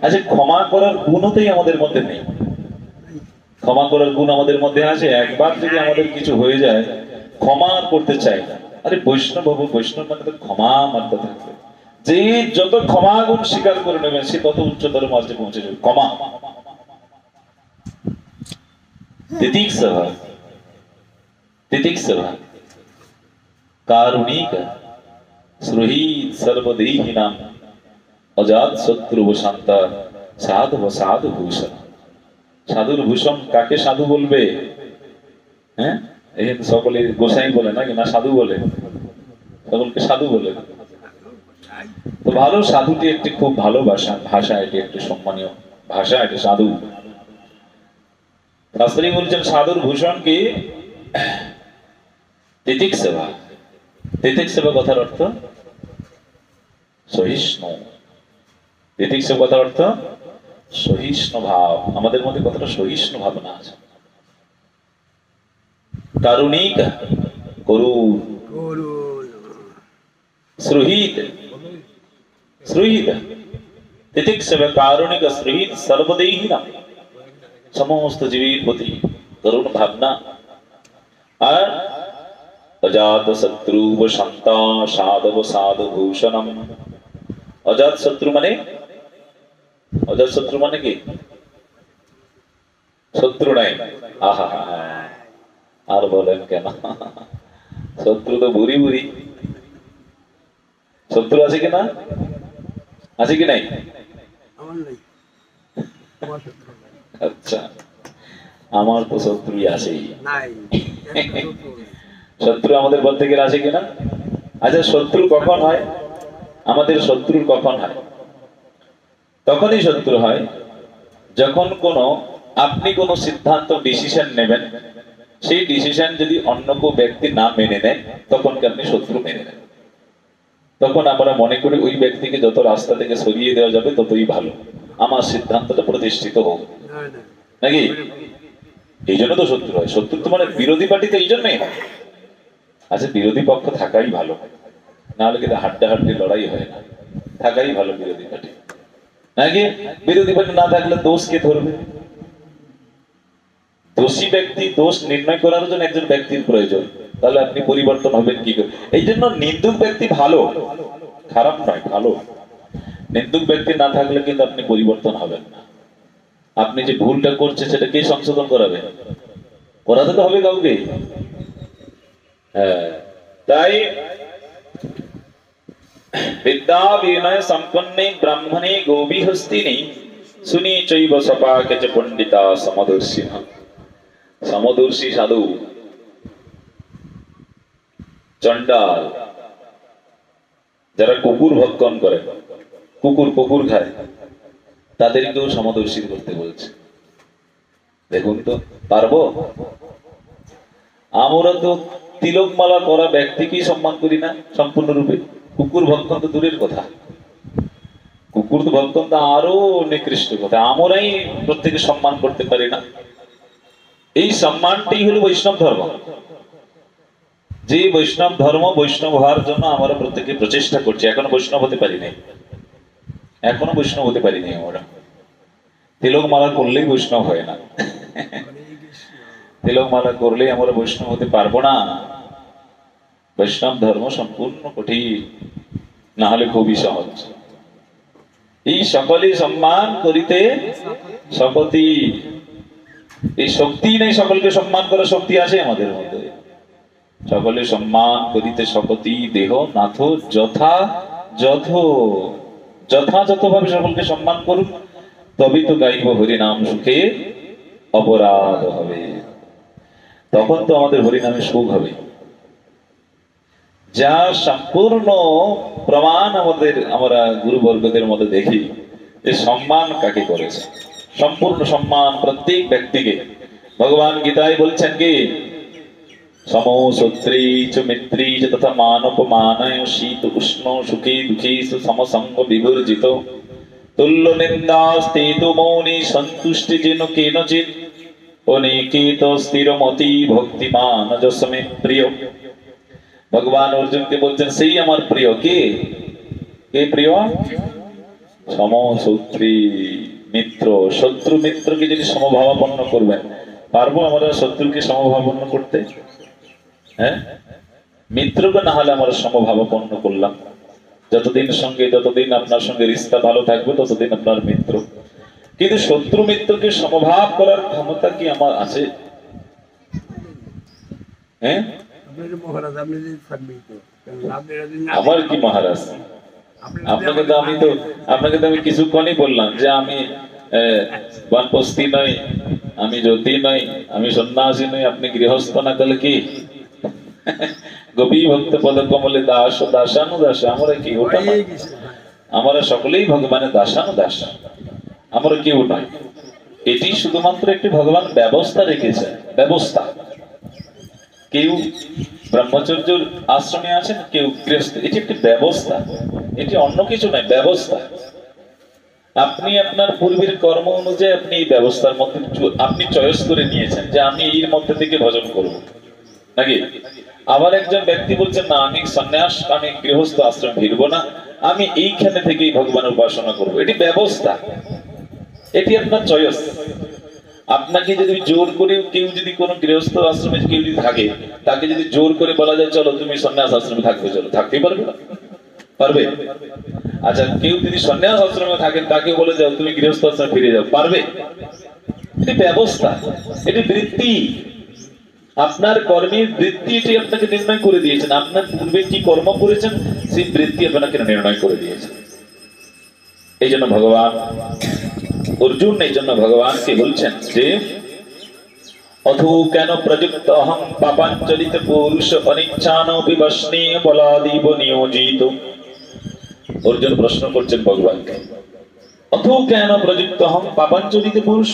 আচ্ছা, ক্ষমা করার গুণতেই আমাদের মধ্যে নেই। ক্ষমা করার গুণ আমাদের মধ্যে আছে। একবার যদি আমাদের কিছু হয়ে যায় ক্ষমা করতে চাই না। আরে বৈষ্ণব হবো, বৈষ্ণব মানে তো ক্ষমা মানতে থাকবে। যে যত ক্ষমা গুণ স্বীকার করে নেবেন সে তত উচ্চতর মার্গে পৌঁছে যাবে। ক্ষমা तितिक्षवा तितिक्षवा कारुणिक सुहृद सर्वदेहिनां अजात शत्रु शांता साधु साधु भूषण সাধুর ভূষণ কাকে সাধু বলবে? হ্যাঁ, এই সকলে গোসাই বলে নাকি না সাধু বলে? সকলকে সাধু বলে। তো ভালো, সাধুটি একটি খুব ভালো ভাষা, এটি একটি সম্মানীয় ভাষা, এটি সাধু। শাস্ত্রী বলছেন সাধুর ভূষণ কি? তিতিক সেবা। তিতিক সেবা কথার অর্থ সহিষ্ণু। তিতিক সেবা কথার অর্থ সহিষ্ণু ভাব। আমাদের মধ্যে কতটা সহিষ্ণু ভাবনা আছে। কারুণিক করুণ, সুহৃদ সুহৃদ তিতিক সেবা কারুণিক সুহৃদ সর্বদেহিনাম, সমস্ত জীবের প্রতি করুণ ভাবনা। আর অজাত শত্রু শান্তা সাধব সাধু ভূষণম। অজাত শত্রু মানে, অজাত শত্রু মানে কি? শত্রু নাই। আহা, আর বলেন কেন? শত্রু তো বুড়ি বুড়ি। শত্রু আছে কি না? আছে কি নাই? আচ্ছা, আমার তো শত্রুই আছেই। শত্রু আমাদের বলতে গেলে আছে কিনা? আচ্ছা, শত্রু কখন হয়? আমাদের শত্রু কখন হয়? তখনই শত্রু হয় যখন আপনি কোন সিদ্ধান্ত ডিসিশন নেবেন, সেই ডিসিশন যদি অন্য কেউ ব্যক্তি না মেনে নেয়, তখন কি আপনি শত্রু মেনে নেন। তখন আমরা মনে করি ওই ব্যক্তিকে যত রাস্তা থেকে সরিয়ে দেওয়া যাবে ততই ভালো, আমার সিদ্ধান্তটা প্রতিষ্ঠিত হোক, নাকি? এই জন্য তো শত্রু হয়। শত্রু তো মানে বিরোধী পার্টি তো এই জন্যই হয়। আচ্ছা, বিরোধী পক্ষ থাকাই ভালো, নাহলে কিন্তু হাড্ডাহাড্ডি লড়াই হয় না। থাকাই ভালো বিরোধী পার্টি, নাকি? বিরোধী পার্টি না থাকলে দোষ কে ধরবে? দোষী ব্যক্তি, দোষ নির্ণয় করার জন্য একজন ব্যক্তির প্রয়োজন। তাহলে আপনি পরিবর্তন হবেন কি করে? এই জন্য নিন্দুক ব্যক্তি ভালো, খারাপ নয়, ভালো। নিন্দুক ব্যক্তি না থাকলে কিন্তু আপনি পরিবর্তন হবেন না। আপনি যে ভুলটা করছে সেটা কে সংশোধন করাবে? করাতে তো হবে কাউকে। হ্যাঁ, তাই বিদ্যা বিনয় সম্পন্নে ব্রাহ্মণে গোবিহস্তিনি শুনি চৈব সপাকে চ পণ্ডিতা সমদর্শিন। সমদর্শী সাধু, চন্ডাল, যারা কুকুর ভক্ষণ করে, কুকুর খায়, তাদেরকেও সমদর্শী করতে বলছে। দেখুন তো, পারবো? আমরা তো তিলকমালা করা ব্যক্তিকেই সম্মান করি না সম্পূর্ণরূপে। কুকুর ভক্ষণ তো দূরের কথা, কুকুর তো ভক্ষণ তো আরো নিকৃষ্ট কথা। আমরাই প্রত্যেকে সম্মান করতে পারি না। এই সম্মানটাই হলো বৈষ্ণব ধর্ম। যে বৈষ্ণব ধর্ম, বৈষ্ণব হওয়ার জন্য আমরা প্রত্যেকে প্রচেষ্টা করছি। এখনো বৈষ্ণব হতে পারি নাই, এখনো বৈষ্ণব হতে পারি নাই আমরা। তিলকমালা করলেই বৈষ্ণব হয় না। তিলকমালা করলেই আমরা বৈষ্ণব হতে পারবো না। বৈষ্ণব ধর্ম সম্পূর্ণ কঠিন, না হলে খুবই সহজ। এই সকলে সম্মান করিতে শক্তি, এই শক্তি নেই। সকলকে সম্মান করার শক্তি আছে আমাদের মধ্যে। সকলে সম্মান করিতে শক্তি দেহ নাথ যথাযথভাবে সকলকে সম্মান করুন, তবেই তো গাইব হরিনাম সুখে অপরাধ হবে। তখন তো আমাদের হরিনামে সুখ হবে। যা সম্পূর্ণ প্রমাণ আমরা গুরুবর্গদের মধ্যে দেখি যে সম্মান কাকে করেছে। সম্পূর্ণ সম্মান প্রত্যেক ব্যক্তিকে। ভগবান গীতায় বলছেন কি, সমশত্রী চ মিত্রী চ তথা মানপমানয় শীত উষ্ণ সুখী দুঃখী সমসঙ্গ বিবর্জিত তুল্য নিন্দাস্তে তু মৌনি সন্তুষ্টি যেন কেনচিৎ অনেকেত স্থিরমতি ভক্তিমান যসমে প্রিয়। ভগবান অর্জুনকে বলছেন সেই আমার প্রিয়। কে প্রিয়? সমশত্রী মিত্র। শত্রু মিত্রকে যদি সমভাবাপন্ন করবেন, পারবো আমরা শত্রুকে সমভাবাপন্ন করতে? হ্যাঁ, মিত্রকে না হলে আমরা সমভাবাপন্ন করলাম। যতদিন আপনার সঙ্গে রিস্তা ভালো থাকবে ততদিন আপনার মিত্র। কিন্তু শত্রু মিত্রকে সমভাব করার ক্ষমতা কি আমার আছে? হ্যাঁ, আপনি যে মহারাজ, আপনি যদি থাকবেই তো, কারণ আপনি যদি না আমার কি মহারাজ? আপনাকে তো আমি কিছুক্ষণই বললাম যে আমি বানপস্তি নই, আমি জ্যোতি নই, আমি সন্ন্যাসী নই, আপনি গৃহস্থ না, তাহলে কি? গোপী ভক্ত পদ কমলে দাস দাসানুদাস, আমরা কি ওটা নয়? হয়ে গেছে ভাই। আমরা সকলেই ভগবানের দাসানুদাস, আমরা কেউ নয়। এটি শুধুমাত্র একটি ভগবান ব্যবস্থা রেখেছে, ব্যবস্থা। কেউ ব্রহ্মচর্য আশ্রমে আছেন, কেউ গৃহস্থ, এটি একটি ব্যবস্থা, এটি অন্য কিছু নয়, ব্যবস্থা। আপনি আপনার পূর্বের কর্ম অনুযায়ী আপনি এই ব্যবস্থার মধ্যে আপনি চয়েস করে নিয়েছেন যে আমি এর মধ্যে থেকে ভজন করব, নাকি? আবার একজন ব্যক্তি বলছেন না, আমি সন্ন্যাস, আমি গৃহস্থ আশ্রম ভিড়ব না, আমি এইখানে থেকেই ভগবানের উপাসনা করব। এটি ব্যবস্থা, এটি আপনার চয়েস। আপনাকে যদি জোর করে কেউ যদি কোনো গৃহস্থ আশ্রমে কেউ যদি থাকে, তাকে যদি জোর করে বলা যায় চলো তুমি সন্ন্যাস আশ্রমে থাকবে, চলো, থাকতেই পারবে না? পারবে? আচ্ছা, কেউ যদি সন্ন্যাস আশ্রমে থাকেন, তাকে বলে যাও তুমি গৃহস্থ আশ্রমে ফিরে যাও, পারবে? এটি ব্যবস্থা, এটি বৃত্তি। আপনার কর্মের বৃত্তি এটি আপনাকে নির্ণয় করে দিয়েছেন। আপনার পূর্বে কি কর্ম করেছেন সেই বৃত্তি আপনাকে নির্ণয় করে দিয়েছেন। এই জন্য ভগবান অর্জুন এই জন্য ভগবানকে বলছেন যে অথো কেন প্রযুক্ত অহং পাপাঞ্চলিত পুরুষ অনিচ্ছান বিবস্নে বলাদিব নিয়োজিত। অর্জুন প্রশ্ন করছেন ভগবানকে, অথো কেন প্রযুক্ত অহং পাপাঞ্চলিত পুরুষ,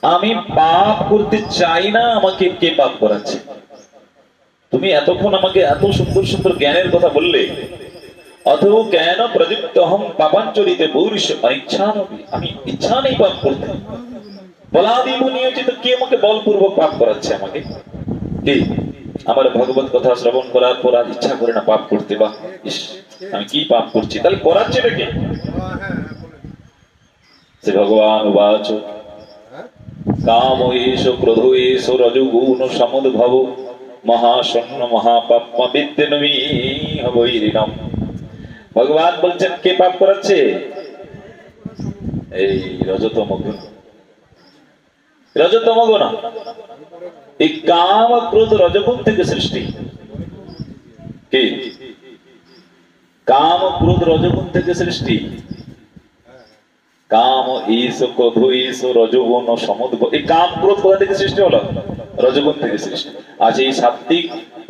আমি পাপ করতে চাই না, আমাকে কে পাপ করাচ্ছে? তুমি এতক্ষণ আমাকে এত সুন্দর সুন্দর জ্ঞানের কথা বললে, অথবা কেন প্রযুক্ত অহং পাপাঞ্চলিতে পুরুষ অনিচ্ছানপি, আমি ইচ্ছা নেই পাপ করতে, বলাদিব নিয়োজিত, কে আমাকে বলপূর্বক পাপ করাচ্ছে? আমাকে কে? আমার ভগবত কথা শ্রবণ করার পর আর ইচ্ছা করে না পাপ করতে, বা ইস আমি কি পাপ করছি, তাহলে করাচ্ছে কে? সে ভগবান উবাচ কাম এষ ক্রোধ এষ রজগুণ সমুদ্ভব মহাশূন্য মহাপাপ্ম বিদ্যনমি হবৈরিণম। ভগবান বলছেন কে পাপ করাচ্ছে? এই রজতম গুণ, রজতম গুণ। এই কাম ক্রোধ রজগুণ থেকে সৃষ্টি। কি? কাম ক্রোধ রজগুণ থেকে সৃষ্টি। কাম ঈশ ক্রোধ ঈশ রজগুণ সমুদ্ভব, এই কাম ক্রোধ কোথা থেকে সৃষ্টি হলো? রজগুণ থেকে সৃষ্টি। আজ এই সাত্বিক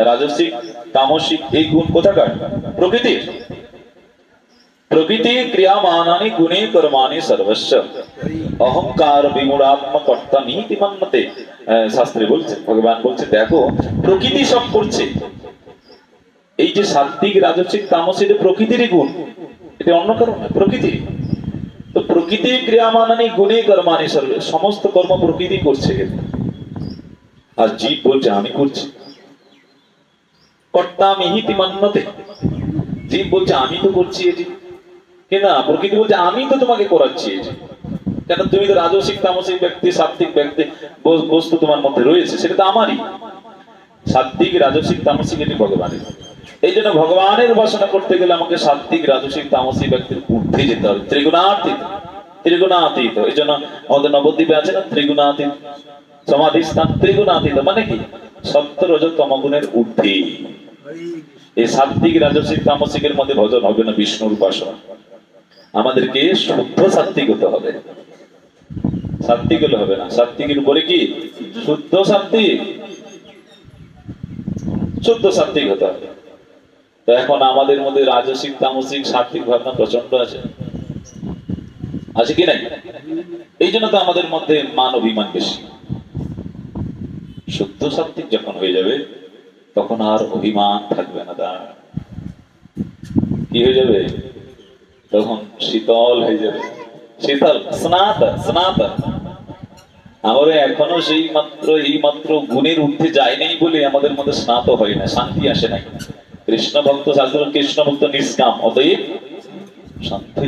রাজসিক তামসিক এই গুণ কোথাকার? প্রকৃতির। প্রকৃতি ক্রিয়ামানানি গুণে কর্মাণি সর্বস্ব অহংকার বিমূঢ়াত্মা কর্তা নীতি মান্যতে। শাস্ত্রে বলছে, ভগবান বলছে দেখো প্রকৃতি সব করছে। এই যে সাত্বিক রাজসিক তামসিক প্রকৃতিরই গুণ, এটা অন্য কারণ না, প্রকৃতির। তো প্রকৃতি ক্রিয়ামানানি গুণে কর্মাণি সর্ব, সমস্ত কর্ম প্রকৃতি করছে। আর জীব বলছে আমি করছি, কর্তা মিহিতি মান্যতে। জীব বলছে আমি তো করছি এটি, কিনা প্রকৃতি বলছে আমি তো তোমাকে করাচ্ছি এটি। কেন? তুমি তো রাজসিক তামসিক ব্যক্তি, সাত্বিক ব্যক্তি, বস্তু তোমার মধ্যে রয়েছে, সেটা তো আমারই। সাত্বিক রাজসিক তামসিক এটি ভগবানের। এই জন্য ভগবানের উপাসনা করতে গেলে আমাকে সাত্বিক রাজসিক তামসিক ব্যক্তির ঊর্ধ্বে যেতে হবে, ত্রিগুণাতীত। ত্রিগুণাতীত, এই জন্য আমাদের নবদ্বীপে আছে না ত্রিগুণাতীত সমাধি স্থান। ত্রিগুণাতীত মানে কি? সত্য রজ তম গুণের ঊর্ধ্বে। এই সাত্বিক রাজসিক তামসিকের মধ্যে ভজন হবে না, বিষ্ণুর উপাসনা। আমাদেরকে শুদ্ধ সাত্বিক হতে হবে, সাত্বিক হলে হবে না। সাত্বিকের উপরে কি? শুদ্ধ সাত্বিক, শুদ্ধ সাত্বিক হতে হবে। তো এখন আমাদের মধ্যে রাজসিক তামসিক সাত্বিক ভাবনা প্রচন্ড আছে, আছে কি নাই? এই জন্য তো আমাদের মধ্যে মান অভিমান বেশি। শুদ্ধ সাত্বিক যখন হয়ে যাবে তখন আর অভিমান থাকবে না। কি হয়ে যাবে? তখন শীতল হয়ে যাবে, শীতল স্নাত স্নাত। আমরা এখনো সেই মাত্র এই মাত্র গুণের ঊর্ধ্বে যায় নাই বলে আমাদের মধ্যে স্নাত হয় না, শান্তি আসে নাই। কৃষ্ণ ভক্ত শাস্ত্র কৃষ্ণ ভক্ত নিষ্কাম, অতএব শান্তি।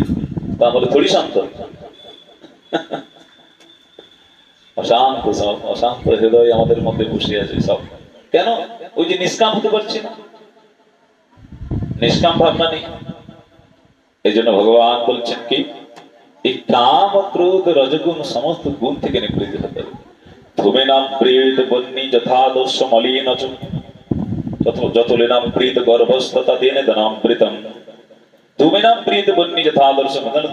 তা আমরা থোড়ি শান্ত, অশান্ত, সব অশান্ত হৃদয় আমাদের মধ্যে বসে আছে সব। কেন? ওই যে নিষ্কাম হতে পারছি না, নিষ্কাম ভাবনা নেই। এই জন্য ভগবান বলছেন কি এই কাম ক্রোধ রজগুণ সমস্ত গুণ থেকে নিবৃত্ত হতে হবে। ধূমেনাম প্রেত বন্যি যথাদর্শ মলিন চ যতলেনাম প্রীত গর্ভস্ততা দেনে দনামৃতম। ধূমেনাম প্রেত বন্যি যথাদর্শ, মানে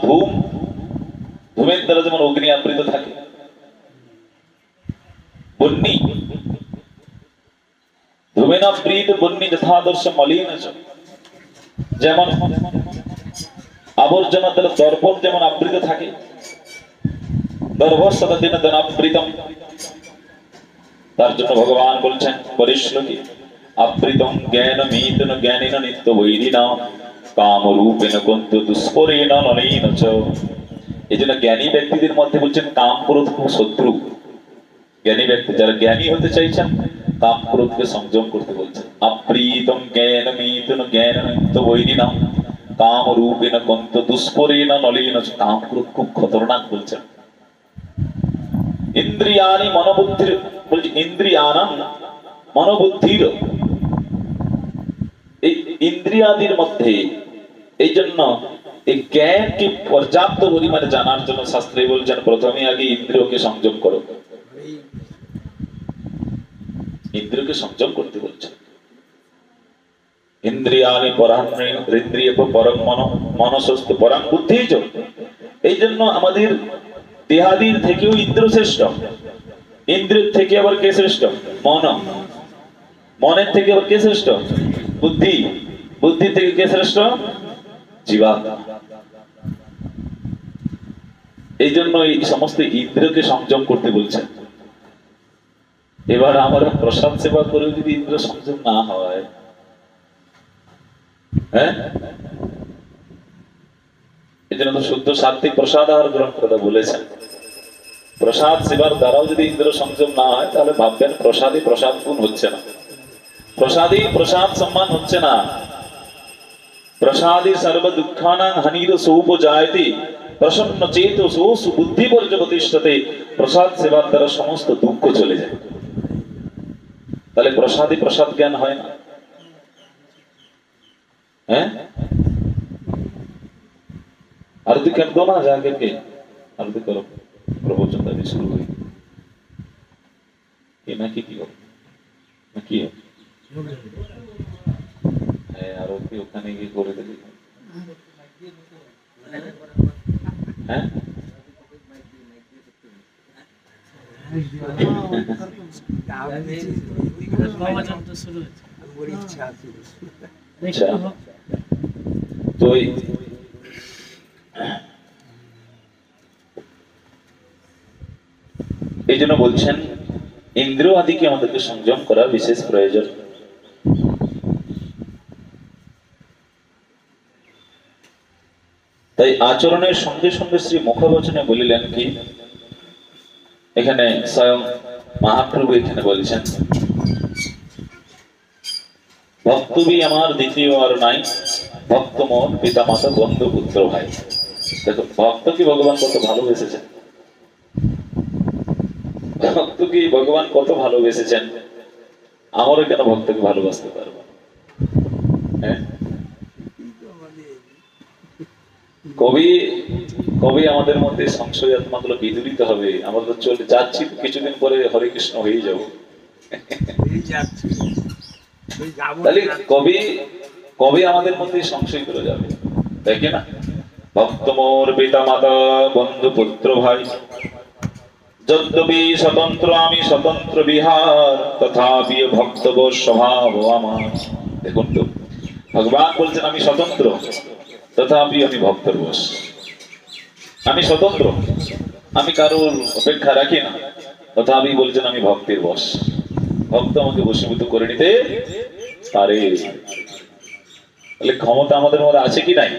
ধূমের দ্বারা যেমন অগ্নি আবৃত থাকে, বন্যি ধূমেনাম প্রেত বন্যি যথাদর্শ মলিন চ, যেমন আবর্জনা দ্বারা দর্পণ যেমন আবৃত থাকে, গর্ভস্ততা দেনে দনামৃতম। তার জন্য ভগবান বলছেন পরিশ্লোকে, আবৃতম জ্ঞানমিতন জ্ঞানেন নিত্য বৈরিণা কামরূপেণ কন্তু দুষ্পরেণ নলেন চ। এই জন্য জ্ঞানী ব্যক্তিদের মধ্যে বলছেন কাম ক্রোধ খুব শত্রু। জ্ঞানী ব্যক্তি যারা জ্ঞানী হতে চাইছেন, কাম ক্রোধকে সংযম করতে বলছেন। আবৃতম জ্ঞানমিতন জ্ঞানেন নিত্য বৈরিণা কামরূপেণ কন্তু দুষ্পরেণ নলেন চ। কাম ক্রোধ খুব খতরনাক বলছেন। ইন্দ্রিয়ানি মনোবুদ্ধির বলছে, ইন্দ্রিয়ানাম মনোবুদ্ধির, এই ইন্দ্রিয়াদির মধ্যে, এই জন্য এই জ্ঞানকে পর্যাপ্ত পরিমাণে জানার জন্য শাস্ত্রে বলছেন প্রথমে আগে ইন্দ্রিয়কে সংযম করো। ইন্দ্রিয়কে সংযম করতে বলছেন। ইন্দ্রিয়ানি পরান্দ্রিয় পরম মনসস্তু পরম বুদ্ধি। এই জন্য আমাদের দেহাদির থেকেও ইন্দ্র শ্রেষ্ঠ। ইন্দ্রের থেকে আবার কে শ্রেষ্ঠ? মন। মনের থেকে আবার কে শ্রেষ্ঠ? বুদ্ধি। বুদ্ধির থেকে কে শ্রেষ্ঠ? জীবাত্মা। এই জন্য এই সমস্ত ইন্দ্রকে সংযম করতে বলছেন। এবার আমরা প্রসাদ সেবা করে যদি ইন্দ্র সংযম না হয়, হ্যাঁ, এই জন্য তো শুদ্ধ সাত্বিক প্রসাদ আহার গ্রহণ করতে বলেছেন। প্রসাদ সেবার দ্বারাও যদি ইন্দ্র সংযম না হয়, তাহলে ভাববেন প্রসাদই প্রসাদ গুণ হচ্ছে না, প্রসাদই প্রসাদ সম্মান হচ্ছে না। প্রসাদে সর্ব দুঃখানাং হানির সৌপজায়তে প্রসন্ন চেতসো সুবুদ্ধি পর্যবতিষ্ঠতে। প্রসাদ সেবার দ্বারা সমস্ত দুঃখ চলে যায়। তাহলে প্রসাদই প্রসাদ জ্ঞান হয় না, হ্যাঁ। आरती कर दो ना जाके के, आरती करो, प्रवचन दादी शुरू हुई। ये ना की हो, ना की हो, आरती ওখানে গিয়ে করে দিলি, হ্যাঁ। তো এই জন্য বলছেন ইন্দ্র আদিকে আমাদেরকে সংযম করা বিশেষ প্রয়োজন। তাই আচরণের সঙ্গে সঙ্গে শ্রী মুখবচনে বলিলেন কি, এখানে স্বয়ং মহাপ্রভু এখানে বলছেন, ভক্তবি আমার দ্বিতীয় আর নাই, ভক্ত মোর পিতা মাতা বন্ধু পুত্র ভাই। দেখো ভক্তকে ভগবান কত ভালোবেসেছেন, ভক্তকে ভগবান কত ভালোবেসেছেন। আমারও কেন ভক্তকে ভালোবাসতে পারবো? হ্যাঁ, কবি কবি আমাদের মধ্যে সংশয় আত্মাগুলো বিদূরিত হবে। আমরা তো চলে যাচ্ছি, কিছুদিন পরে হরে কৃষ্ণ হয়ে যাব। তাহলে কবি কবি আমাদের মধ্যে সংশয় করে যাবে, তাই কি না? ভক্ত মোর পিতা মাতা বন্ধু পুত্র ভাই, যদ্যপি স্বতন্ত্র আমি স্বতন্ত্র বিহার, তথাপি ভক্তব স্বভাব আমার। দেখুন তো ভগবান বলছেন আমি স্বতন্ত্র, তথাপি আমি ভক্তর বশ। আমি স্বতন্ত্র, আমি কারোর অপেক্ষা রাখি না, তথাপি বলছেন আমি ভক্তের বশ। ভক্ত আমাকে বশীভূত করে নিতে পারে। তাহলে ক্ষমতা আমাদের মধ্যে আছে কি নাই?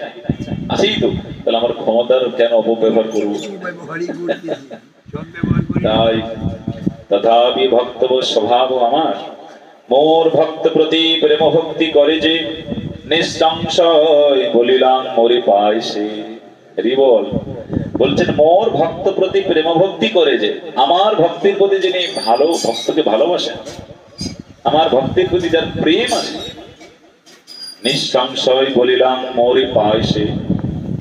আছেই তো। তাহলে আমার ক্ষমতার কেন অপব্যবহার করবো? তাই তথাপি ভক্তব স্বভাব আমার, মোর ভক্ত প্রতি প্রেম ভক্তি করে যে, নিঃসংশয় বলিলাম মোরে পায় সে। বল বলছেন মোর ভক্ত প্রতি প্রেম ভক্তি করে যে, আমার ভক্তির প্রতি যিনি ভালো ভক্তকে ভালোবাসেন, আমার ভক্তির প্রতি যার প্রেম আছে, নিঃসংশয় বলিলাম মোরে পায় সে।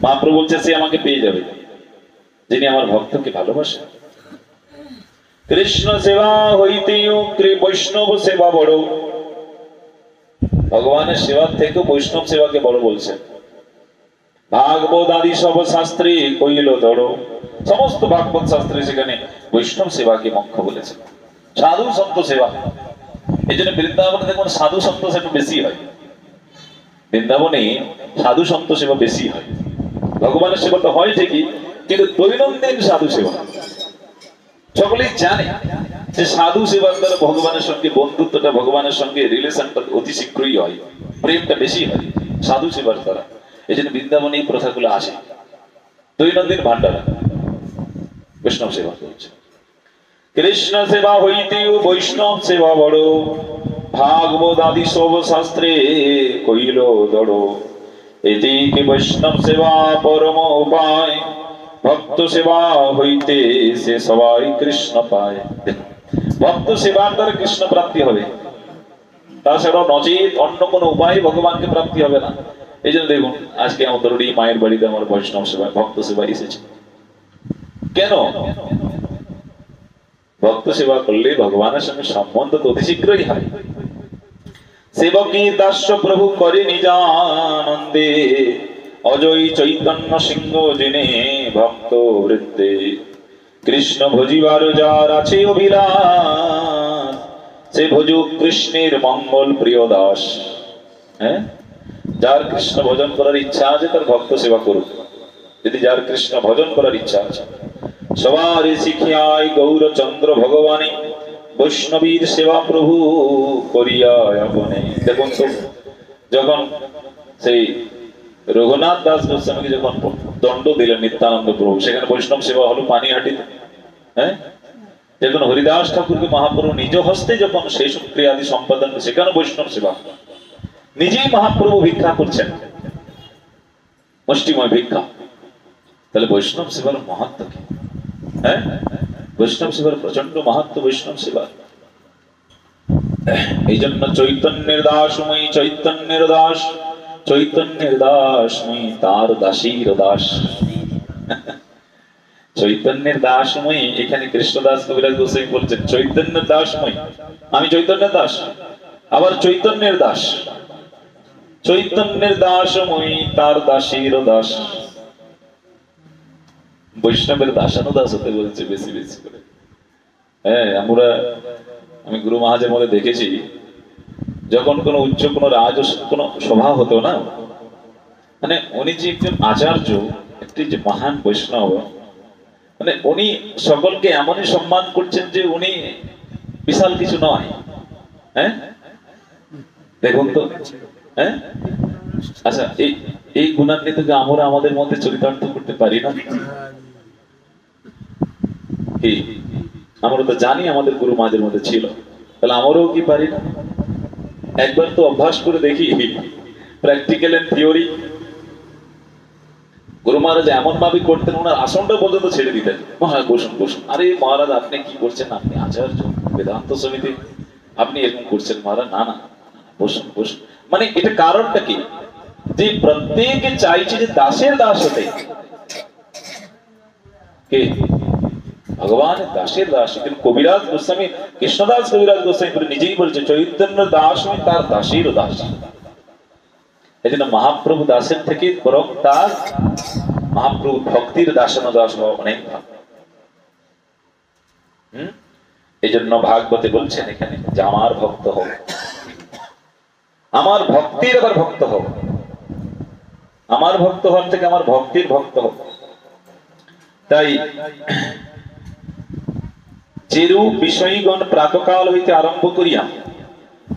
মহাপ্রভু বলছে সে আমাকে পেয়ে যাবে, যিনি আমার ভক্তকে ভালোবাসেন। কৃষ্ণ সেবা হইতেও বৈষ্ণব সেবা বড়। ভগবানের সেবার থেকে বৈষ্ণব সেবাকে বড় বলছেন। ভাগবত আদি সব শাস্ত্রে কইল ধর, সমস্ত ভাগবত শাস্ত্রে সেখানে বৈষ্ণব সেবাকে মুখ্য বলেছেন। সাধু সন্ত সেবা, এই জন্য বৃন্দাবনে দেখুন সাধু সন্ত সেবা বেশি হয়। বৃন্দাবনে সাধু সন্ত সেবা বেশি হয়। ভগবানের সেবা তো হয় ঠিকই, কিন্তু দৈনন্দিন সাধু সেবা সকলেই জানে যে সাধু সেবার দ্বারা ভগবানের সঙ্গে বন্ধুত্বটা, ভগবানের সঙ্গে রিলেশনটা অতি শীঘ্রই হয়, প্রেমটা বেশি হয় সাধু সেবার দ্বারা। এই জন্য বৃন্দাবনে এই প্রথাগুলো আসে। দৈনন্দিন ভান্ডারা বৈষ্ণব সেবা করছে। কৃষ্ণ সেবা হইতেও বৈষ্ণব সেবা বড়, ভাগবত আদি সব শাস্ত্রে কইল দড়। এটি কি বৈষ্ণব সেবা পরম উপায়, ভক্ত সেবা হইতে সে সবাই কৃষ্ণ পায়। ভক্ত সেবার দ্বারা কৃষ্ণ প্রাপ্তি হবে, তাছাড়া নচিত অন্য কোন উপায় ভগবানকে প্রাপ্তি হবে না। এই জন্য দেখুন আজকে আমাদের মায়ের বাড়িতে আমার বৈষ্ণব সেবা ভক্ত সেবা এসেছে। কেন? ভক্ত সেবা করলে ভগবানের সঙ্গে সম্বন্ধ তো অতি শীঘ্রই হয়। সেবকী দাস্য প্রভু করে নিজানন্দে, অজয় চৈতন্য সিংহ জেনে ভক্ত বৃদ্ধে। কৃষ্ণ ভজিবার যার আছে অভিলাষ, সে ভজুক কৃষ্ণের মঙ্গল প্রিয় দাস। হ্যাঁ, যার কৃষ্ণ ভজন করার ইচ্ছা আছে তার ভক্ত সেবা করুক। যদি যার কৃষ্ণ ভজন করার ইচ্ছা আছে, সবার শিখিয়ায় গৌরচন্দ্র ভগবানী, বৈষ্ণবীর সেবা প্রভু করিয়ায় আপনে। দেখুন তো, যখন সেই রঘুনাথ দাস গোস্বামীকে যখন দণ্ড দিলেন নিত্যানন্দ প্রভু, সেখানে বৈষ্ণব সেবা হলো পানিহাটিতে। হ্যাঁ, যখন হরিদাস ঠাকুরকে মহাপ্রভু নিজ হস্তে যখন শেষ ক্রিয়াদি সম্পাদন, সেখানে বৈষ্ণব সেবা নিজেই মহাপ্রভু ভিক্ষা করছেন, মুষ্টিময় ভিক্ষা। তাহলে বৈষ্ণব সেবার মাহাত্ম কি? হ্যাঁ, বৈষ্ণব সেবার প্রচন্ড মাহাত্ম বৈষ্ণব সেবার। এই জন্য চৈতন্যের দাসময়ী, চৈতন্যের দাস, চৈতন্যের দাসময়ী তার দাসীর দাস। চৈতন্যের দাসময়ী, এখানে কৃষ্ণদাস কবিরাজ গোস্বামী বলছেন চৈতন্যের দাসময়ী, আমি চৈতন্যের দাস, আবার চৈতন্যের দাস, চৈতন্যের দাসময়ী তার দাসীর দাস। বৈষ্ণবের দাসানুদাস হতে বলছে বেশি বেশি করে। হ্যাঁ, আমি গুরু মহারাজের মধ্যে দেখেছি, যখন কোনো উচ্চ কোনো কোন সভা হতো না, মানে উনি যে একজন আচার্য, একটি যে মহান বৈষ্ণব, মানে উনি সকলকে এমনই সম্মান করছেন যে উনি বিশাল কিছু নয়। হ্যাঁ, দেখুন তো। হ্যাঁ, আচ্ছা, এই গুণান্বিতকে আমরা আমাদের মধ্যে চরিতার্থ করতে পারি না? কি আমরা তো জানি আমাদের গুরু মাঝের মধ্যে ছিল, তাহলে আমরাও কি পারি না? একবার তো অভ্যাস করে দেখি, প্র্যাকটিক্যাল এন্ড থিওরি। গুরু মহারাজ এমন ভাবে করতেন, ওনার আসনটা পর্যন্ত ছেড়ে দিতেন, মহারাজ বসুন বসুন। আরে মহারাজ আপনি কি করছেন? আপনি আচার্য, বেদান্ত সমিতি, আপনি এরকম করছেন? মহারাজ না না, বসুন বসুন। মানে এটা কারণটা কি? যে প্রত্যেকে চাইছে যে দাসের দাস হতে। কে? ভগবান দাসের দাস। কিন্তু কবিরাজ গোস্বামী, কৃষ্ণদাস কবিরাজ গোস্বামী নিজেই বলছে চৈতন্য দাস তার দাসের দাস। এই জন্য মহাপ্রভু দাসের থেকে বরং তার মহাপ্রভু ভক্তির দাসানুদাস হওয়া অনেক ভালো। এই জন্য ভাগবতে বলছেন এখানে যে আমার ভক্ত হোক, আমার ভক্তির আবার ভক্ত হোক, আমার ভক্ত হওয়ার থেকে আমার ভক্তির ভক্ত হোক। তাই যেরূপ বিষয়গণ প্রাতকাল হইতে আরম্ভ করিয়া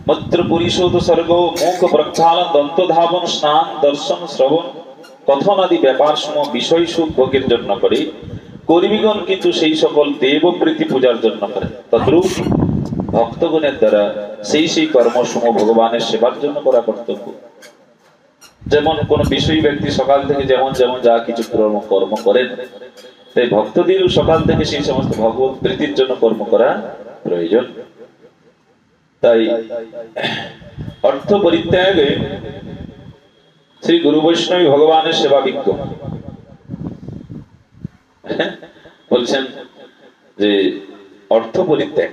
মূত্র পরিশোধ স্বর্গ মুখ প্রক্ষালন দন্ত ধাবন স্নান দর্শন শ্রবণ কথন আদি ব্যাপার সমূহ বিষয় সুখ ভোগের জন্য করে, কর্মীগণ কিন্তু সেই সকল দেবপ্রীতি পূজার জন্য করে। তদ্রূপ ভক্তগণের দ্বারা সেই সেই কর্মসমূহ ভগবানের সেবার জন্য করা কর্তব্য। যেমন কোন বিষয়ী ব্যক্তি সকাল থেকে যেমন যেমন যা কিছু কর্ম করেন, তাই ভক্তদের সকাল থেকে সেই সমস্ত ভগবত প্রীতির জন্য কর্ম করা প্রয়োজন। তাই অর্থ পরিত্যাগে শ্রী গুরু বৈষ্ণবী ভগবানের সেবা বিজ্ঞ। বলছেন যে অর্থ পরিত্যাগ।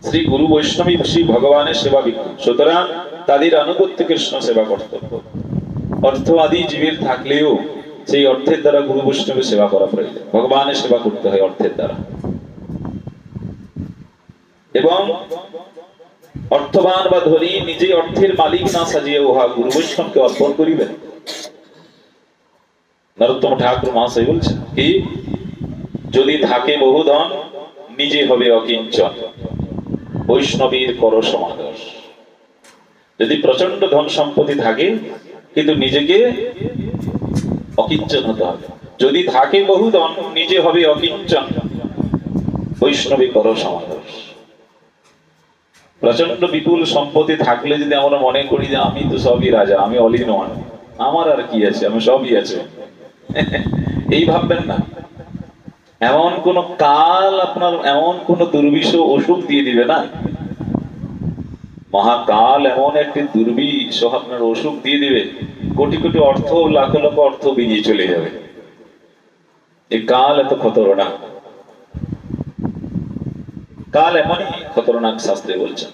শ্রী গুরু বৈষ্ণবী শ্রী ভগবানের সেবা বিক্ষু, সুতরাং তাদের আনুগত্য কৃষ্ণ সেবা কর্তব্য। অর্থ আদি জীবের থাকলেও সেই অর্থের দ্বারা গুরু বৈষ্ণবের সেবা করা প্রয়োজন। ভগবানের সেবা করতে হয় অর্থের দ্বারা। এবং অর্থবান বা ধনী নিজে অর্থের মালিক না সাজিয়ে উহা গুরু বৈষ্ণবকে অর্পণ করিবেন। নরোত্তম ঠাকুর মহাশয় বলছেন কি, যদি থাকে বহু ধন নিজে হবে অকিঞ্চন, বৈষ্ণবীর কর সমাদর। যদি প্রচন্ড ধন সম্পত্তি থাকে কিন্তু নিজেকে অকিঞ্চন হতে হবে। যদি থাকে বহু ধন নিজে হবে অকিঞ্চন, বৈষ্ণবী কর সমাদর। প্রচন্ড বিপুল সম্পত্তি থাকলে যদি আমরা মনে করি যে আমি তো সবই রাজা, আমি অল ইন ওয়ান, আমার আর কি আছে, আমি সবই আছে, এই ভাববেন না। এমন কোন কাল আপনার এমন কোন দুর্বিষহ অসুখ দিয়ে দিবে না, মহাকাল এমন একটি দুর্বিষহ আপনার অসুখ দিয়ে দিবে, কোটি কোটি অর্থ, লাখ লাখ অর্থ বেরিয়ে চলে যাবে। এই কাল এত খতরনাক, কাল এমনই খতরনাক। শাস্ত্রে বলছেন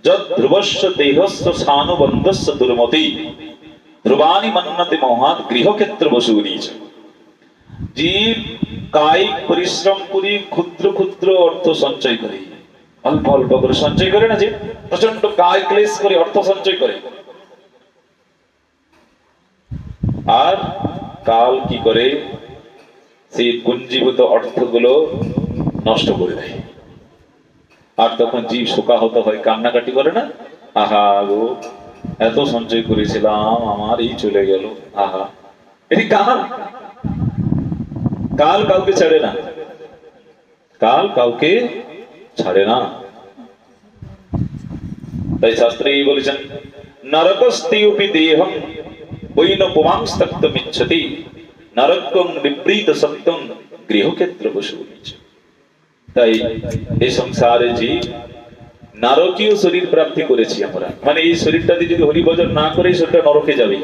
যদ ধ্রুবস্য দেহস্য স্থানুবন্ধস্য দুর্মতি ধ্রুবানি মন্নতে মোহাত গৃহক্ষেত্র বসুনীচ। জীব কায়িক পরিশ্রম করে ক্ষুদ্র ক্ষুদ্র অর্থ সঞ্চয় করে, অল্প অল্প করে সঞ্চয় করে না, যে প্রচন্ড কায় ক্লেশ করে অর্থ সঞ্চয় করে, আর কাল কি করে সেই পুঞ্জীভূত অর্থগুলো নষ্ট করে দেয়। আর তখন জীব শোকাহত হয়, কান্নাকাটি করে না, আহা গো এত সঞ্চয় করেছিলাম, আমার এই চলে গেল, আহা। এটি কাল, কাল কাউকে ছাড়ে না, কাল কাউকে ছাড়ে না। তাই শাস্ত্রে বলেছেন নরকস্তেপি দেহম বৈন পুমাংস্তক্তমিচ্ছতি নরকং বিপরীত সত্যং গৃহক্ষেত্র বসুনীচ। তাই এই সংসারে যে নারকীয় শরীর প্রাপ্তি করেছি আমরা, মানে এই শরীরটা দিয়ে যদি হরিভজন না করে সেটা নরকে যাবে।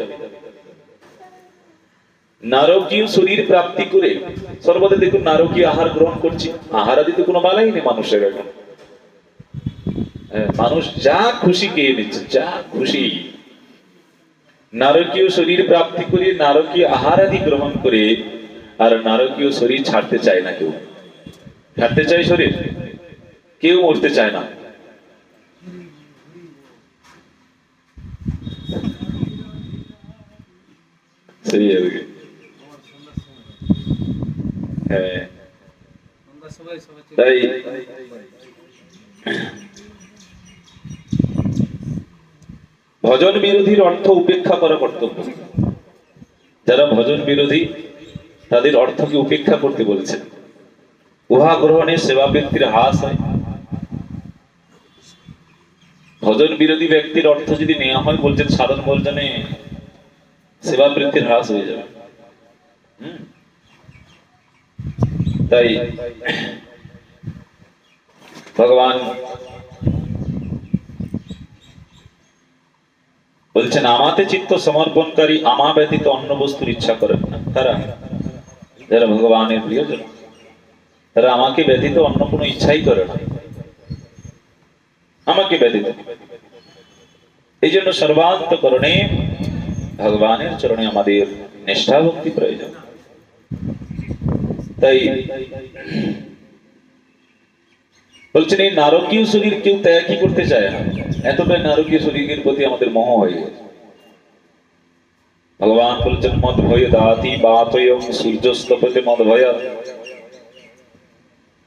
নারকীয় শরীর প্রাপ্তি করে সর্বদা দেখুন নারকীয় আহার গ্রহণ করছি, আহার আদিতে কোনো বালাই নেই মানুষের। এখন মানুষ যা খুশি খেয়ে নিচ্ছে, যা খুশি। নারকীয় শরীর প্রাপ্তি করে নারকীয় আহার আদি গ্রহণ করে আর নারকীয় শরীর ছাড়তে চায় না কেউ। ছাড়তে চায় শরীর, কেউ মরতে চায় না। হ্যাঁ, তাই ভজন বিরোধীর অর্থ উপেক্ষা করা কর্তব্য। যারা ভজন বিরোধী তাদের অর্থকে উপেক্ষা করতে বলেছেন। উহা গ্রহণে সেবা ব্যক্তির হ্রাস হয়। ভজন বিরোধী ব্যক্তির অর্থ যদি নেওয়া হয়, বলছেন সাধন বর্জনে সেবা বৃত্তির হ্রাস হয়ে যাবে। তাই ভগবান বলছেন আমাতে চিত্ত সমর্পণকারী আমা ব্যতীত অন্য বস্তুর ইচ্ছা করেন না। তারা যারা ভগবানের প্রিয়জন, তারা আমাকে ব্যতীত অন্য কোনো ইচ্ছাই করে না, আমাকে ব্যতীত। এই জন্য সর্বান্তকরণে ভগবানের চরণে আমাদের নিষ্ঠা ভক্তি প্রয়োজন। তাই বলছেন এই নারকীয় শরীর কেউ ত্যাগই করতে চায় না, এতটাই নারকীয় শরীরের প্রতি আমাদের মোহ হয়ে গেছে। ভগবান বলছেন মদ ভয় দাতি বাতয়ং সূর্যস্তপতে মদ ভয়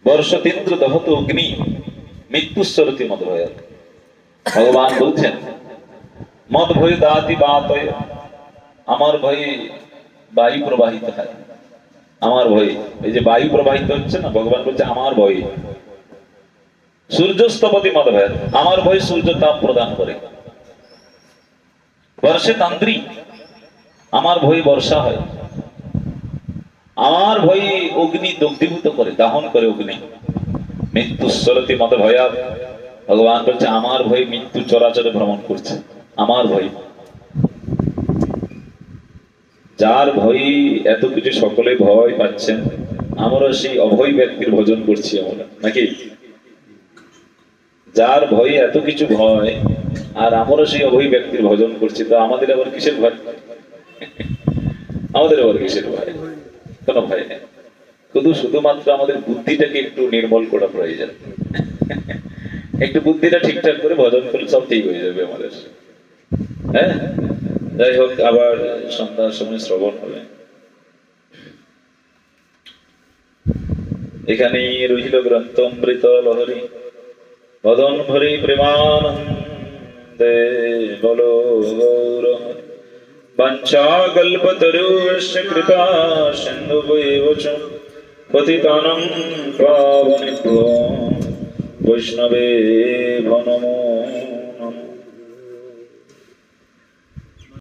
বর্ষতীন্দ্র দহত অগ্নি মৃত্যুস্বরতি মদ ভয়। ভগবান বলছেন মদ ভয় দাতি বাতয়, আমার ভয়ে বায়ু প্রবাহিত হয়, আমার ভয়ে। এই যে বায়ু প্রবাহিত হচ্ছে না, ভগবান বলছে আমার ভয়ে। সূর্যস্তপতি মদ ভয়, আমার ভয়ে সূর্য তাপ প্রদান করে। বর্ষে তান্দ্রী, আমার ভয়ে বর্ষা হয়। আমার ভয়ে অগ্নি দগ্ধীভূত করে, দাহন করে অগ্নি। মৃত্যুস্বরতি মদ ভয়া, ভগবান বলছে আমার ভয়ে মৃত্যু চরাচরে ভ্রমণ করছে, আমার ভয়। যার ভয়ে এত কিছু সকলে ভয় পাচ্ছেন, আমরা সেই অভয় ব্যক্তির ভজন করছি আমরা, নাকি? যার ভয়ে এত কিছু ভয়, আর আমরা সেই অভয় ব্যক্তির ভজন করছি, তো আমাদের আবার কিসের ভয়? আমাদের আবার কিসের ভয়? কোনো ভয় নেই। শুধুমাত্র আমাদের বুদ্ধিটাকে একটু নির্মল করা প্রয়োজন। একটু বুদ্ধিটা ঠিকঠাক করে ভজন করলে সব ঠিক হয়ে যাবে আমাদের। হ্যাঁ, যাই হোক, আবার সন্ধ্যার সময় শ্রবণ হবে। এখানেই রহিল গ্রন্থ অমৃত লহরী, বদন ভরি প্রেমানন্দে বলো গৌর হরি। বাঞ্ছা কল্পতরুশ্চ কৃপা সিন্ধুভৈব চ পতিতানাং পাবনেভ্যো বৈষ্ণবেভ্যো নমো